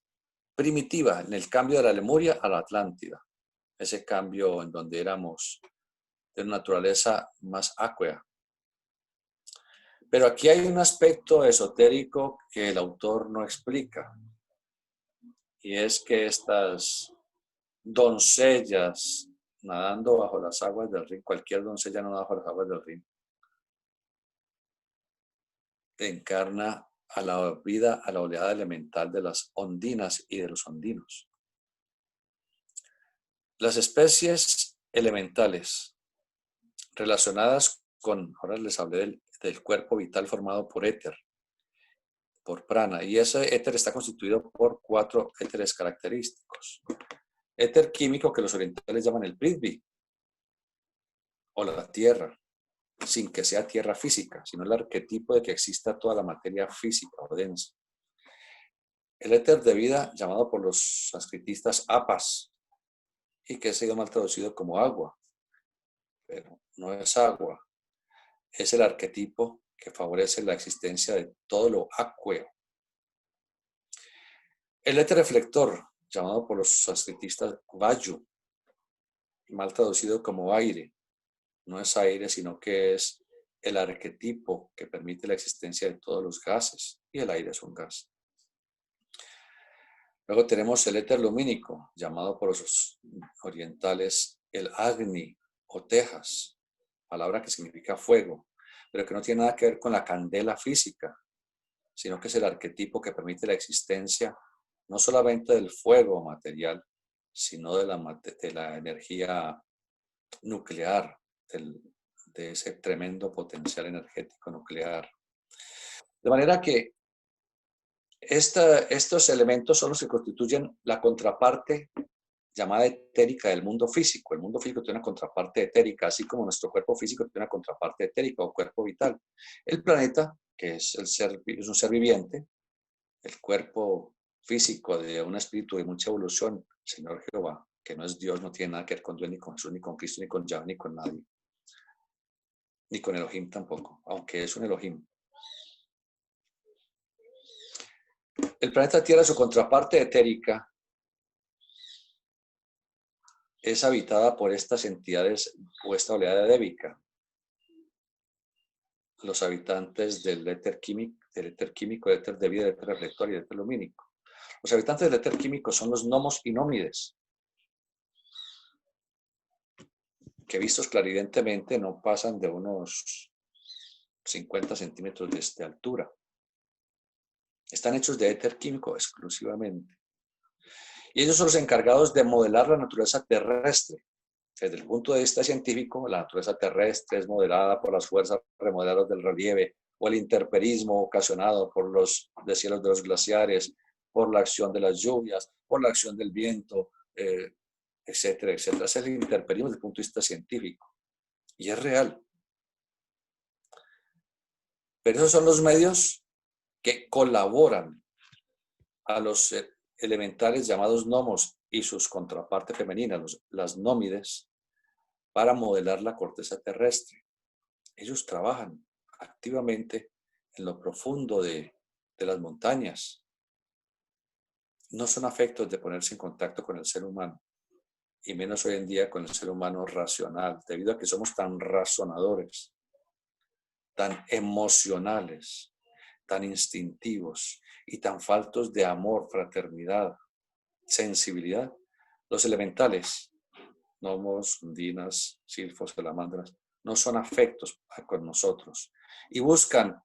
primitiva, en el cambio de la Lemuria a la Atlántida. Ese cambio en donde éramos de naturaleza más aquea. Pero aquí hay un aspecto esotérico que el autor no explica. Y es que estas doncellas nadando bajo las aguas del Rin, cualquier doncella no bajo las aguas del Rin, encarna a la vida, a la oleada elemental de las ondinas y de los ondinos. Las especies elementales relacionadas con, ahora les hablé del cuerpo vital formado por éter, por prana, y ese éter está constituido por 4 éteres característicos. Éter químico, que los orientales llaman el prithvi, o la tierra, sin que sea tierra física, sino el arquetipo de que exista toda la materia física o densa. El éter de vida, llamado por los sanskritistas apas, y que ha sido mal traducido como agua, pero no es agua, es el arquetipo que favorece la existencia de todo lo acueo. El éter reflector, llamado por los sanskritistas vayu, mal traducido como aire, no es aire, sino que es el arquetipo que permite la existencia de todos los gases, y el aire es un gas. Luego tenemos el éter lumínico, llamado por los orientales el Agni o Tejas, palabra que significa fuego, pero que no tiene nada que ver con la candela física, sino que es el arquetipo que permite la existencia no solamente del fuego material, sino de la energía nuclear, de ese tremendo potencial energético nuclear. De manera que estos elementos son los que constituyen la contraparte llamada etérica del mundo físico. El mundo físico tiene una contraparte etérica, así como nuestro cuerpo físico tiene una contraparte etérica o cuerpo vital. El planeta, que es un ser viviente, el cuerpo físico de un espíritu de mucha evolución, Señor Jehová, que no es Dios, no tiene nada que ver con Dios, ni con Jesús, ni con Cristo, ni con Yahweh, ni con nadie, ni con Elohim tampoco, aunque es un Elohim. El planeta Tierra, su contraparte etérica, es habitada por estas entidades o esta oleada débica. Los habitantes del éter químico, el éter de vida, el éter reflector y el éter lumínico. Los habitantes del éter químico son los gnomos y nómides, que vistos claridentemente no pasan de unos 50 centímetros de altura. Están hechos de éter químico exclusivamente. Y ellos son los encargados de modelar la naturaleza terrestre. Desde el punto de vista científico, la naturaleza terrestre es modelada por las fuerzas remodeladoras del relieve o el intemperismo ocasionado por los deshielos de los glaciares, por la acción de las lluvias, por la acción del viento, etcétera, etcétera. Es el intemperismo desde el punto de vista científico. Y es real. Pero esos son los medios que colaboran a los elementales llamados gnomos y sus contrapartes femeninas, las nómides, para modelar la corteza terrestre. Ellos trabajan activamente en lo profundo de las montañas. No son afectos de ponerse en contacto con el ser humano, y menos hoy en día con el ser humano racional, debido a que somos tan razonadores, tan emocionales, tan instintivos y tan faltos de amor, fraternidad, sensibilidad. Los elementales, gnomos, ondinas, silfos, salamandras, no son afectos con nosotros y buscan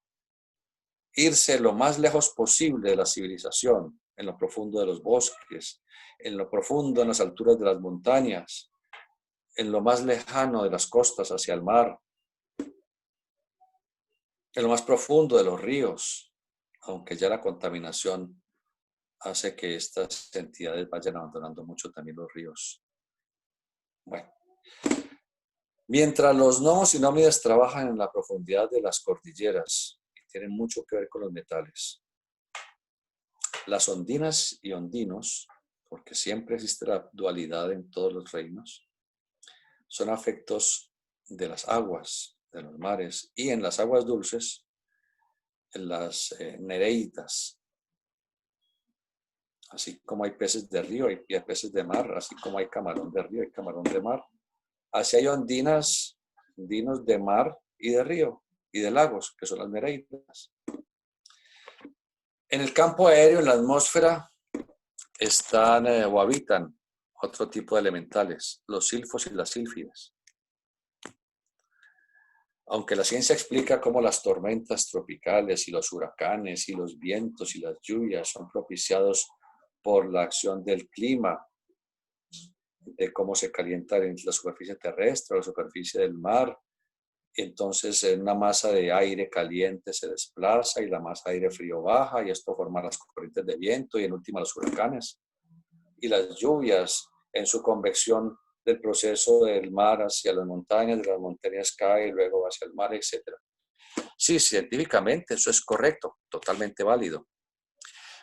irse lo más lejos posible de la civilización, en lo profundo de los bosques, en lo profundo en las alturas de las montañas, en lo más lejano de las costas hacia el mar, en lo más profundo de los ríos, aunque ya la contaminación hace que estas entidades vayan abandonando mucho también los ríos. Bueno, mientras los gnomos y nómidas trabajan en la profundidad de las cordilleras y tienen mucho que ver con los metales, las ondinas y ondinos, porque siempre existe la dualidad en todos los reinos, son afectos de las aguas, de los mares, y en las aguas dulces, en las nereidas. Así como hay peces de río, hay peces de mar, así como hay camarón de río, hay camarón de mar. Así hay ondinas, ondinos de mar y de río y de lagos, que son las nereidas. En el campo aéreo, en la atmósfera, están o habitan otro tipo de elementales, los silfos y las sílfides. Aunque la ciencia explica cómo las tormentas tropicales y los huracanes y los vientos y las lluvias son propiciados por la acción del clima, de cómo se calienta la superficie terrestre, la superficie del mar, entonces una masa de aire caliente se desplaza y la masa de aire frío baja y esto forma las corrientes de viento y en última los huracanes. Y las lluvias en su convección del proceso del mar hacia las montañas, de las montañas cae y luego hacia el mar, etc. Sí, científicamente eso es correcto, totalmente válido.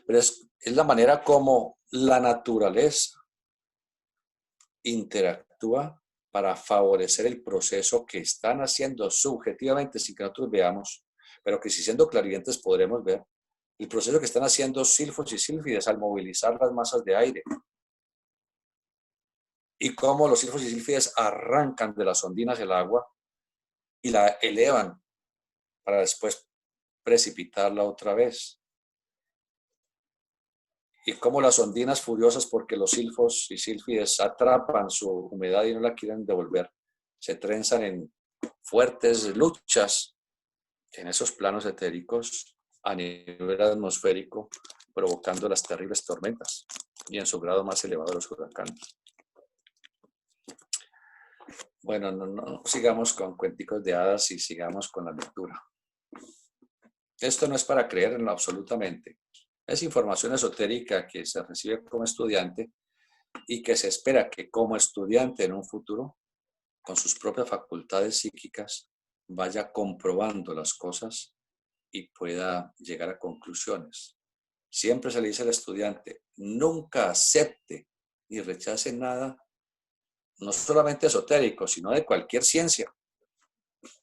Pero es la manera como la naturaleza interactúa para favorecer el proceso que están haciendo subjetivamente sin que nosotros veamos, pero que si siendo clarividentes podremos ver, el proceso que están haciendo silfos y sílfides al movilizar las masas de aire y cómo los silfos y sílfides arrancan de las ondinas el agua y la elevan para después precipitarla otra vez. Y cómo las ondinas furiosas porque los silfos y sílfides atrapan su humedad y no la quieren devolver, se trenzan en fuertes luchas en esos planos etéricos a nivel atmosférico, provocando las terribles tormentas y en su grado más elevado los huracanes. Bueno, no sigamos con cuenticos de hadas y sigamos con la lectura. Esto no es para creerlo absolutamente. Es información esotérica que se recibe como estudiante y que se espera que como estudiante en un futuro, con sus propias facultades psíquicas, vaya comprobando las cosas y pueda llegar a conclusiones. Siempre se le dice al estudiante, nunca acepte ni rechace nada, no solamente esotérico, sino de cualquier ciencia.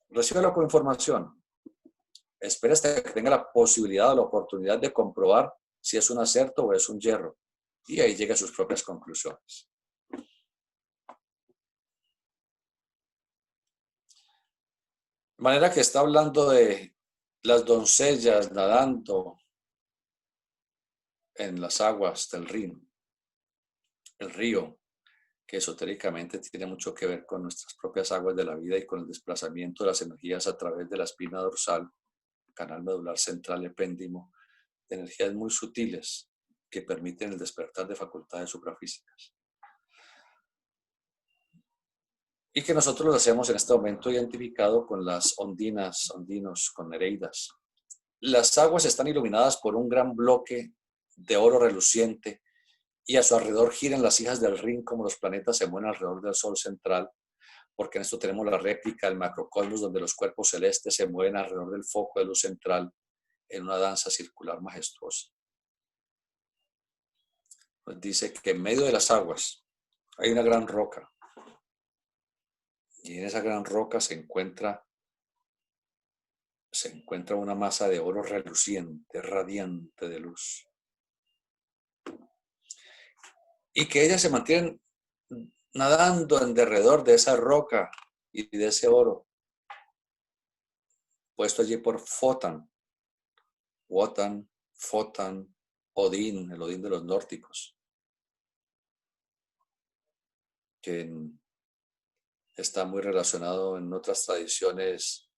Recíbelo como información. Espera hasta que tenga la posibilidad o la oportunidad de comprobar si es un acierto o es un yerro. Y ahí llega a sus propias conclusiones. De manera que está hablando de las doncellas nadando en las aguas del Rin, el río, que esotéricamente tiene mucho que ver con nuestras propias aguas de la vida y con el desplazamiento de las energías a través de la espina dorsal, canal medular central epéndimo, de energías muy sutiles que permiten el despertar de facultades suprafísicas. Y que nosotros lo hacemos en este momento identificado con las ondinas, ondinos, con nereidas. Las aguas están iluminadas por un gran bloque de oro reluciente y a su alrededor giran las hijas del Rin como los planetas se mueven alrededor del Sol central, porque en esto tenemos la réplica del macrocosmos donde los cuerpos celestes se mueven alrededor del foco de luz central en una danza circular majestuosa. Pues dice que en medio de las aguas hay una gran roca y en esa gran roca se encuentra una masa de oro reluciente, radiante de luz. Y que ellas se mantienen nadando en derredor de esa roca y de ese oro, puesto allí por Wotan, Fotan, Odín, el Odín de los nórdicos, que está muy relacionado en otras tradiciones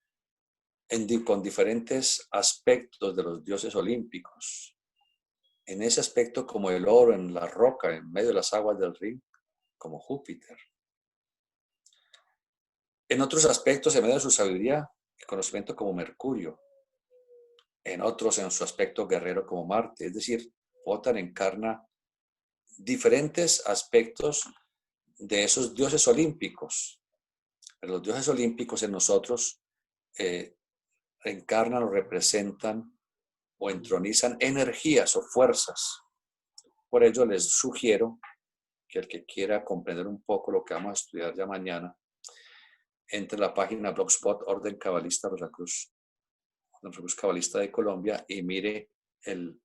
con diferentes aspectos de los dioses olímpicos. en ese aspecto como el oro en la roca, en medio de las aguas del río, como Júpiter. En otros aspectos, en medio de su sabiduría y conocimiento como Mercurio. En otros, en su aspecto guerrero como Marte. Es decir, Wotan encarna diferentes aspectos de esos dioses olímpicos. Pero los dioses olímpicos en nosotros encarnan o representan o entronizan energías o fuerzas. Por ello les sugiero que el que quiera comprender un poco lo que vamos a estudiar ya mañana, entre la página Blogspot Orden Cabalista Rosacruz Cabalista de Colombia, y mire el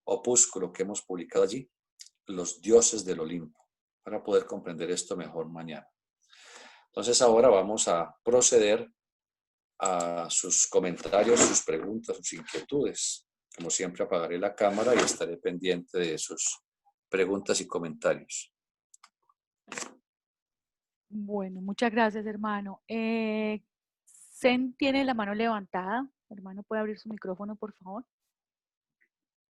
opúsculo que hemos publicado allí, Los Dioses del Olimpo, para poder comprender esto mejor mañana. Entonces ahora vamos a proceder a sus comentarios, sus preguntas, sus inquietudes. Como siempre, apagaré la cámara y estaré pendiente de sus preguntas y comentarios. Bueno, muchas gracias, hermano. Zen tiene la mano levantada. Hermano, ¿puede abrir su micrófono, por favor?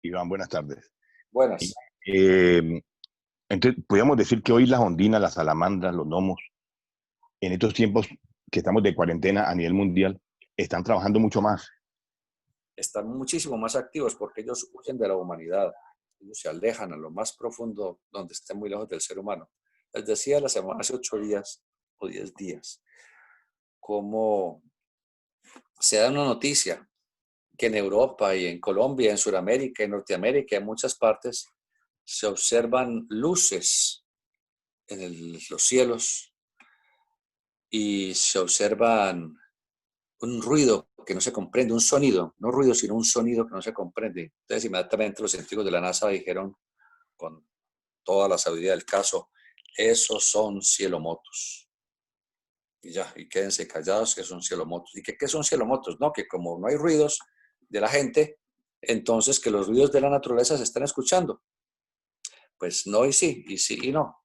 Iván, buenas tardes. Buenas. Entonces, podríamos decir que hoy las ondinas, las salamandras, los gnomos, en estos tiempos que estamos de cuarentena a nivel mundial, están trabajando mucho más. Están muchísimo más activos porque ellos huyen de la humanidad. Ellos se alejan a lo más profundo donde estén muy lejos del ser humano. Les decía la semana, hace 8 días o 10 días, cómo se da una noticia que en Europa y en Colombia, en Sudamérica, en Norteamérica, en muchas partes, se observan luces en los cielos y se observan un ruido que no se comprende, un sonido, no ruido, sino un sonido que no se comprende. Entonces, inmediatamente los científicos de la NASA dijeron, con toda la sabiduría del caso, esos son cielomotos. Y ya, y quédense callados que son cielomotos. ¿Y qué son cielomotos? No, que como no hay ruidos de la gente, entonces que los ruidos de la naturaleza se están escuchando. Pues no y sí y no.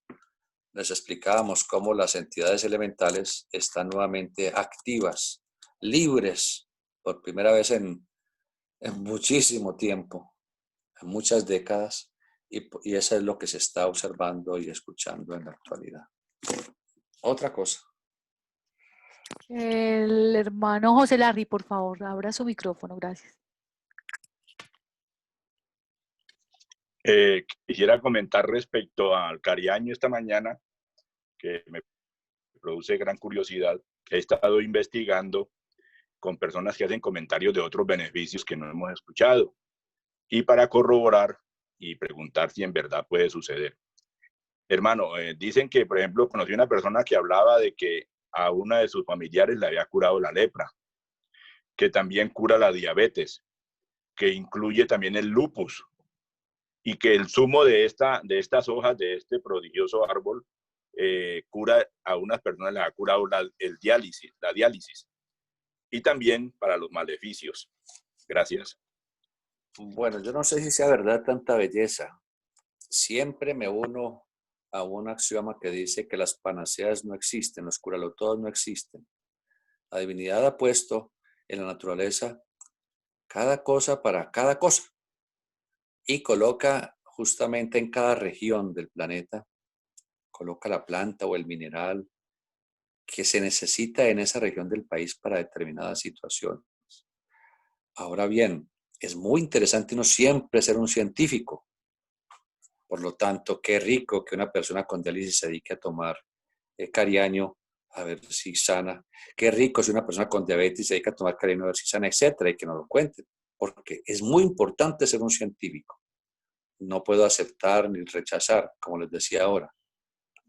Les explicábamos cómo las entidades elementales están nuevamente activas, libres, por primera vez en muchísimo tiempo, en muchas décadas, y eso es lo que se está observando y escuchando en la actualidad. Otra cosa. El hermano José Larry, por favor, abra su micrófono, gracias. Quisiera comentar respecto al cariaño esta mañana, que me produce gran curiosidad. He estado investigando con personas que hacen comentarios de otros beneficios que no hemos escuchado, y para corroborar y preguntar si en verdad puede suceder. Hermano, dicen que, por ejemplo, conocí una persona que hablaba de que a una de sus familiares le había curado la lepra, que también cura la diabetes, que incluye también el lupus, y que el zumo de estas hojas de este prodigioso árbol cura a unas personas, les ha curado la diálisis, y también para los maleficios. Gracias. Bueno, yo no sé si sea verdad tanta belleza. Siempre me uno a un axioma que dice que las panaceas no existen, los curalotodos no existen. La divinidad ha puesto en la naturaleza cada cosa para cada cosa y coloca justamente en cada región del planeta, coloca la planta o el mineral que se necesita en esa región del país para determinadas situaciones. Ahora bien, es muy interesante uno siempre ser un científico. Por lo tanto, qué rico que una persona con diálisis se dedique a tomar cariaño a ver si sana. Qué rico si una persona con diabetes se dedica a tomar cariaño a ver si sana, etcétera, y que nos lo cuenten. Porque es muy importante ser un científico. No puedo aceptar ni rechazar, como les decía ahora.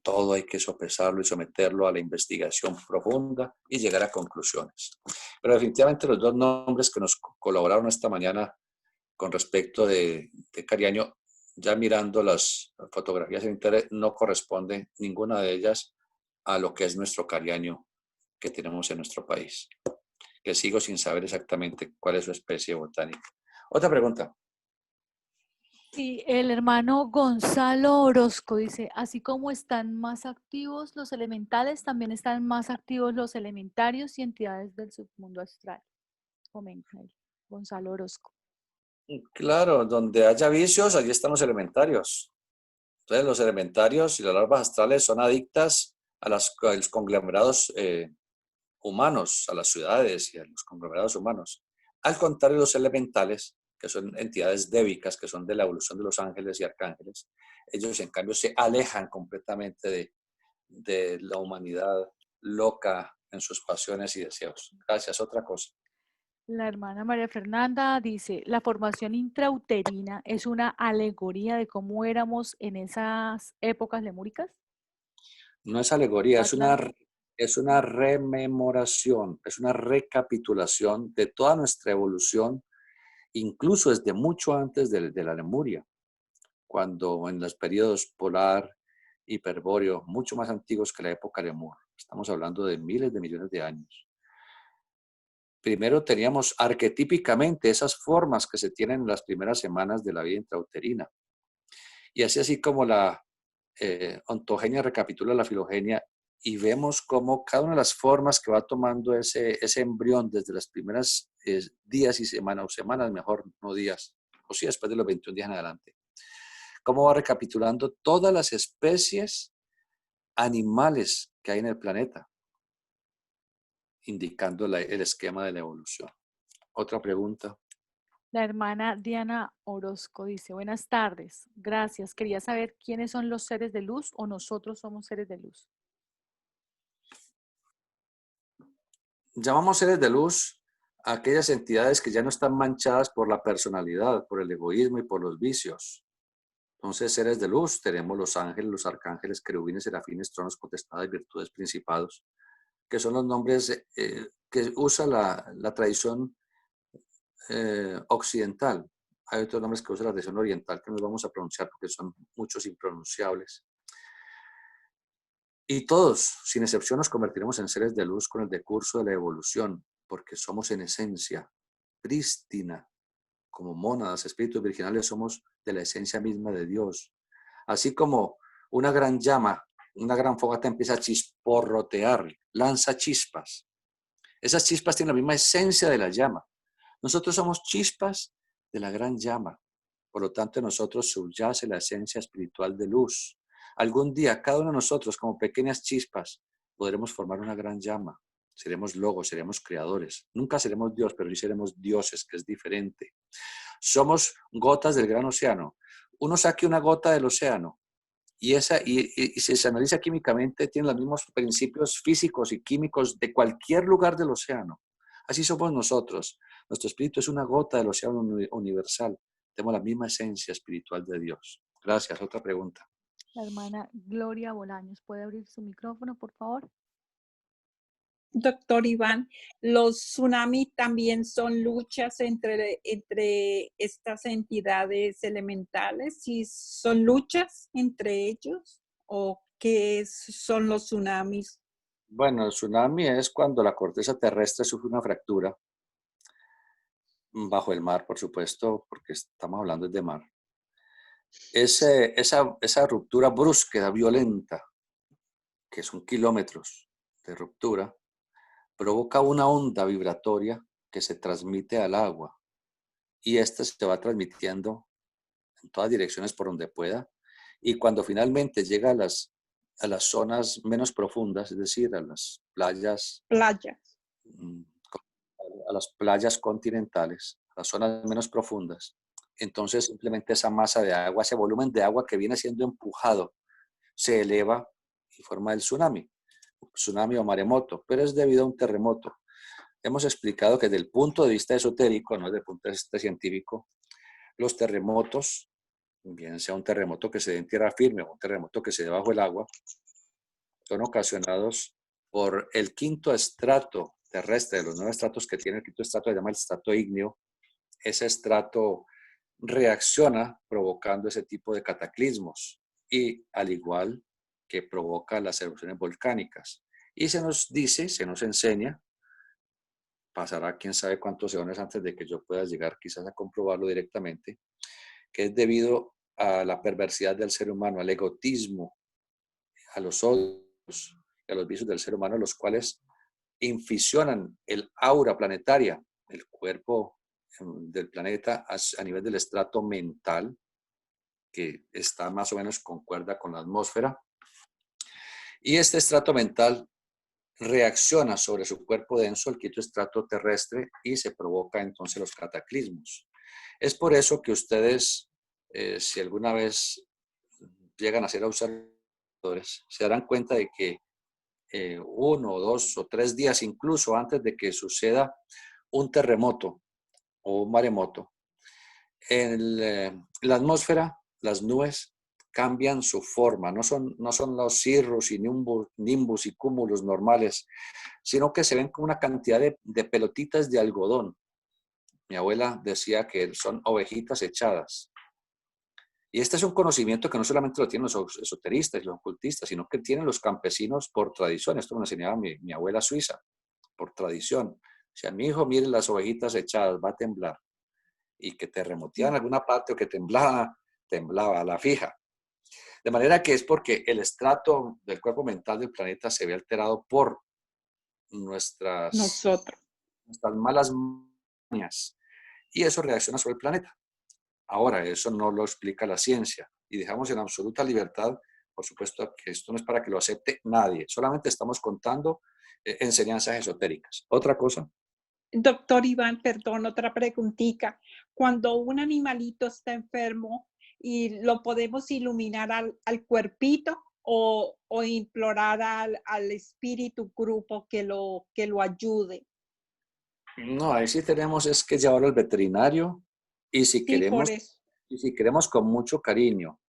Todo hay que sopesarlo y someterlo a la investigación profunda y llegar a conclusiones. Pero definitivamente los dos nombres que nos colaboraron esta mañana con respecto de Cariaño, ya mirando las fotografías en internet, no corresponde ninguna de ellas a lo que es nuestro cariaño que tenemos en nuestro país. Que sigo sin saber exactamente cuál es su especie botánica. Otra pregunta. Sí, el hermano Gonzalo Orozco dice, así como están más activos los elementales, también están más activos los elementarios y entidades del submundo astral. Comenta él, Gonzalo Orozco. Claro, donde haya vicios, allí están los elementarios. Entonces, los elementarios y las larvas astrales son adictas a los conglomerados humanos, a las ciudades y a los conglomerados humanos. Al contrario, los elementales, que son entidades débicas, que son de la evolución de los ángeles y arcángeles, ellos en cambio se alejan completamente de la humanidad loca en sus pasiones y deseos. Gracias. Otra cosa. La hermana María Fernanda dice, la formación intrauterina es una alegoría de cómo éramos en esas épocas lemúricas. No es alegoría, Atlante. es una rememoración, es una recapitulación de toda nuestra evolución, incluso desde mucho antes de la Lemuria, cuando en los periodos polar, hiperbóreo, mucho más antiguos que la época Lemur. Estamos hablando de miles de millones de años. Primero teníamos arquetípicamente esas formas que se tienen en las primeras semanas de la vida intrauterina. Y así como la ontogenia recapitula la filogenia y vemos cómo cada una de las formas que va tomando ese embrión desde las primeras días y semanas, o semanas mejor, no días, o sí después de los 21 días en adelante, cómo va recapitulando todas las especies animales que hay en el planeta, indicando el esquema de la evolución. Otra pregunta. La hermana Diana Orozco dice, buenas tardes, gracias. Quería saber quiénes son los seres de luz o nosotros somos seres de luz. Llamamos seres de luz a aquellas entidades que ya no están manchadas por la personalidad, por el egoísmo y por los vicios. Entonces, seres de luz, tenemos los ángeles, los arcángeles, querubines, serafines, tronos, potestades, virtudes, principados, que son los nombres que usa la tradición occidental. Hay otros nombres que usa la tradición oriental que no vamos a pronunciar porque son muchos impronunciables. Y todos, sin excepción, nos convertiremos en seres de luz con el decurso de la evolución, porque somos en esencia prístina, como mónadas, espíritus virginales, somos de la esencia misma de Dios. Así como una gran llama, una gran fogata empieza a chisporrotear, lanza chispas. Esas chispas tienen la misma esencia de la llama. Nosotros somos chispas de la gran llama. Por lo tanto, en nosotros subyace la esencia espiritual de luz. Algún día, cada uno de nosotros, como pequeñas chispas, podremos formar una gran llama. Seremos logos, seremos creadores. Nunca seremos Dios, pero sí seremos dioses, que es diferente. Somos gotas del gran océano. Uno saque una gota del océano y si se analiza químicamente, tiene los mismos principios físicos y químicos de cualquier lugar del océano. Así somos nosotros. Nuestro espíritu es una gota del océano universal. Tenemos la misma esencia espiritual de Dios. Gracias. Otra pregunta. La hermana Gloria Bolaños, ¿puede abrir su micrófono, por favor? Doctor Iván, ¿los tsunamis también son luchas entre estas entidades elementales? ¿Sí son luchas entre ellos? ¿O qué son los tsunamis? Bueno, el tsunami es cuando la corteza terrestre sufre una fractura bajo el mar, por supuesto, porque estamos hablando de mar. Esa ruptura brusca, violenta, que son kilómetros de ruptura, provoca una onda vibratoria que se transmite al agua y esta se va transmitiendo en todas direcciones por donde pueda y cuando finalmente llega a las zonas menos profundas, es decir, a las playas, a las playas continentales, a las zonas menos profundas, entonces simplemente esa masa de agua, ese volumen de agua que viene siendo empujado, se eleva y forma el tsunami o maremoto, pero es debido a un terremoto. Hemos explicado que desde el punto de vista esotérico, no desde el punto de vista científico, los terremotos, bien sea un terremoto que se dé en tierra firme o un terremoto que se dé bajo el agua, son ocasionados por el quinto estrato terrestre, de los 9 estratos que tiene el quinto estrato, se llama el estrato ígneo. Ese estrato reacciona provocando ese tipo de cataclismos y al igual que provoca las erupciones volcánicas. Y se nos dice, se nos enseña, pasará quién sabe cuántos eones antes de que yo pueda llegar quizás a comprobarlo directamente, que es debido a la perversidad del ser humano, al egotismo, a los odios y a los vicios del ser humano, los cuales inficionan el aura planetaria, el cuerpo del planeta a nivel del estrato mental, que está más o menos concuerda con la atmósfera. Y este estrato mental reacciona sobre su cuerpo denso, el quinto estrato terrestre, y se provoca entonces los cataclismos. Es por eso que ustedes, si alguna vez llegan a ser observadores, se darán cuenta de que 1, 2 o 3 días incluso antes de que suceda un terremoto o un maremoto, en la atmósfera, las nubes cambian su forma, no son los cirrus y nimbus y cúmulos normales, sino que se ven como una cantidad de pelotitas de algodón. Mi abuela decía que son ovejitas echadas. Y este es un conocimiento que no solamente lo tienen los esoteristas y los ocultistas, sino que tienen los campesinos por tradición. Esto me lo enseñaba mi abuela suiza, por tradición. Si a mi hijo, mire las ovejitas echadas, va a temblar. Y que terremoteaban en alguna parte o que temblaba a la fija. De manera que es porque el estrato del cuerpo mental del planeta se ve alterado por nuestras malas mañas. Y eso reacciona sobre el planeta. Ahora, eso no lo explica la ciencia. Y dejamos en absoluta libertad, por supuesto, que esto no es para que lo acepte nadie. Solamente estamos contando enseñanzas esotéricas. ¿Otra cosa? Doctor Iván, perdón, otra preguntita. Cuando un animalito está enfermo y lo podemos iluminar al cuerpito o implorar al espíritu grupo que lo ayude. No, ahí sí tenemos es que llevarlo al veterinario y si queremos con mucho cariño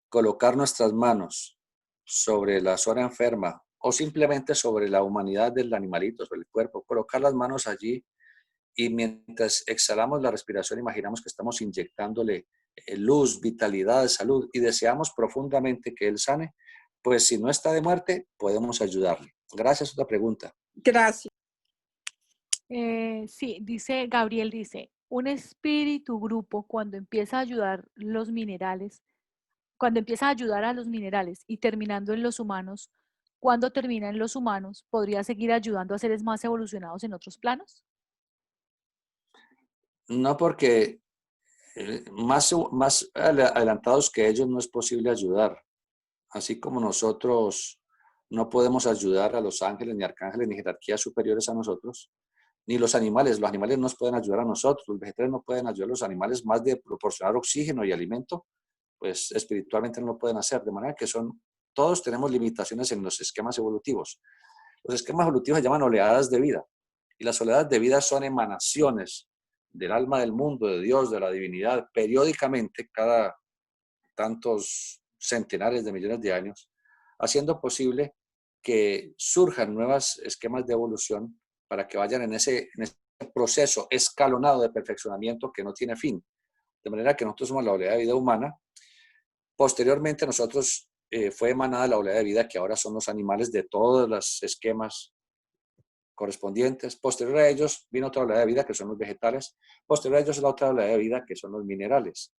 colocar nuestras manos sobre la zona enferma o simplemente sobre la humanidad del animalito, sobre el cuerpo, colocar las manos allí y mientras exhalamos la respiración imaginamos que estamos inyectándole luz, vitalidad, salud y deseamos profundamente que él sane, pues si no está de muerte, podemos ayudarle. Gracias, otra pregunta. Gracias. Sí, Gabriel dice, un espíritu grupo cuando empieza a ayudar los minerales, cuando empieza a ayudar a los minerales y terminando en los humanos, cuando termina en los humanos, ¿podría seguir ayudando a seres más evolucionados en otros planos? No, porque más adelantados que ellos no es posible ayudar. Así como nosotros no podemos ayudar a los ángeles, ni arcángeles, ni jerarquías superiores a nosotros, ni los animales nos pueden ayudar a nosotros, los vegetales no pueden ayudar a los animales más de proporcionar oxígeno y alimento, pues espiritualmente no lo pueden hacer, de manera que todos tenemos limitaciones en los esquemas evolutivos. Los esquemas evolutivos se llaman oleadas de vida, y las oleadas de vida son emanaciones del alma del mundo, de Dios, de la divinidad, periódicamente, cada tantos centenares de millones de años, haciendo posible que surjan nuevos esquemas de evolución para que vayan en ese proceso escalonado de perfeccionamiento que no tiene fin. De manera que nosotros somos la oleada de vida humana. Posteriormente nosotros fue emanada la oleada de vida que ahora son los animales de todos los esquemas correspondientes. Posterior a ellos vino otra oleada de vida que son los vegetales. Posterior a ellos la otra oleada de vida que son los minerales.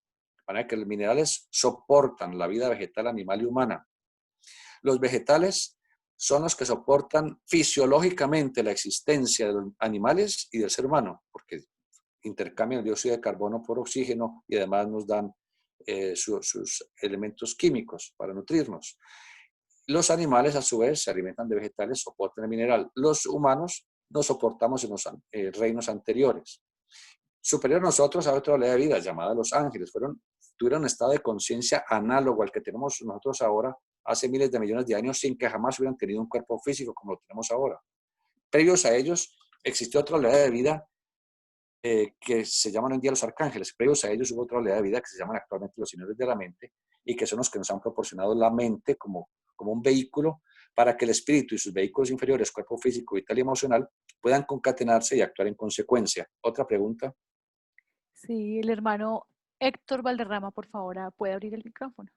Para que los minerales soportan la vida vegetal, animal y humana. Los vegetales son los que soportan fisiológicamente la existencia de los animales y del ser humano, porque intercambian el dióxido de carbono por oxígeno y además nos dan sus elementos químicos para nutrirnos. Los animales, a su vez, se alimentan de vegetales, soportan el mineral. Los humanos no soportamos en los reinos anteriores. Superior a nosotros, a otra oleada de vida llamada los ángeles. Tuvieron un estado de conciencia análogo al que tenemos nosotros ahora hace miles de millones de años sin que jamás hubieran tenido un cuerpo físico como lo tenemos ahora. Previos a ellos existió otra oleada de vida que se llaman hoy en día los arcángeles. Previos a ellos hubo otra oleada de vida que se llaman actualmente los señores de la mente y que son los que nos han proporcionado la mente como un vehículo para que el espíritu y sus vehículos inferiores, cuerpo físico, vital y emocional, puedan concatenarse y actuar en consecuencia. ¿Otra pregunta? Sí, el hermano Héctor Valderrama, por favor, ¿puede abrir el micrófono?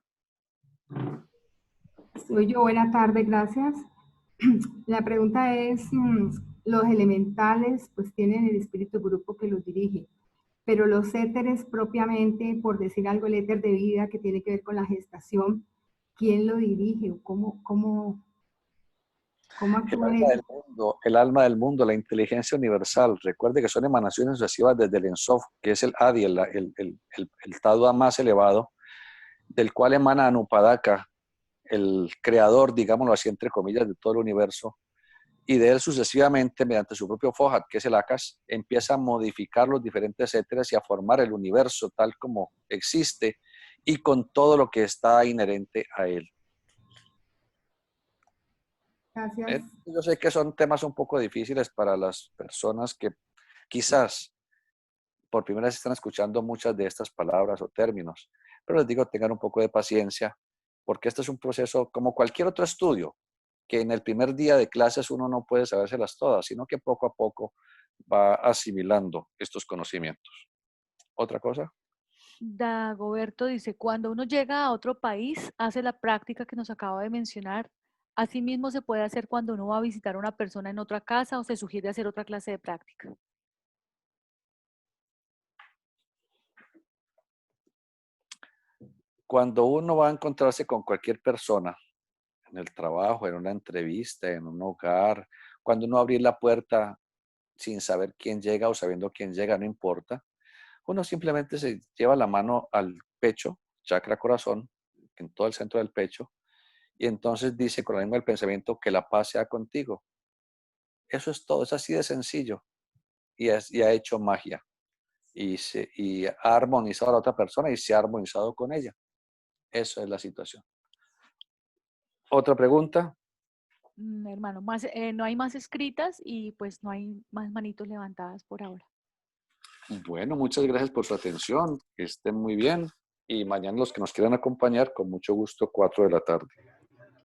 Soy yo, buena tarde, gracias. La pregunta es, los elementales pues tienen el espíritu grupo que los dirige, pero los éteres propiamente, por decir algo, el éter de vida que tiene que ver con la gestación, ¿quién lo dirige o cómo? ¿Cómo actúan ellos? El alma del mundo, la inteligencia universal. Recuerde que son emanaciones sucesivas desde el Ensof, que es el Adi, el Tadua más elevado, del cual emana Anupadaka, el creador, digámoslo así, entre comillas, de todo el universo, y de él sucesivamente, mediante su propio Fohat, que es el Akas, empieza a modificar los diferentes éteres y a formar el universo tal como existe y con todo lo que está inherente a él. Gracias. Yo sé que son temas un poco difíciles para las personas que quizás por primera vez están escuchando muchas de estas palabras o términos, pero les digo, tengan un poco de paciencia, porque este es un proceso como cualquier otro estudio, que en el primer día de clases uno no puede sabérselas todas, sino que poco a poco va asimilando estos conocimientos. ¿Otra cosa? Dagoberto dice, cuando uno llega a otro país, hace la práctica que nos acaba de mencionar. Asimismo se puede hacer cuando uno va a visitar a una persona en otra casa o se sugiere hacer otra clase de práctica. Cuando uno va a encontrarse con cualquier persona, en el trabajo, en una entrevista, en un hogar, cuando uno abre la puerta sin saber quién llega o sabiendo quién llega, no importa. Uno simplemente se lleva la mano al pecho, chakra corazón, en todo el centro del pecho, y entonces dice con la lengua del pensamiento que la paz sea contigo. Eso es todo, es así de sencillo. Y ha hecho magia. Y ha armonizado a la otra persona y se ha armonizado con ella. Eso es la situación. ¿Otra pregunta? Hermano, no hay más escritas y pues no hay más manitos levantadas por ahora. Bueno, muchas gracias por su atención. Que estén muy bien. Y mañana los que nos quieran acompañar, con mucho gusto, 4 de la tarde.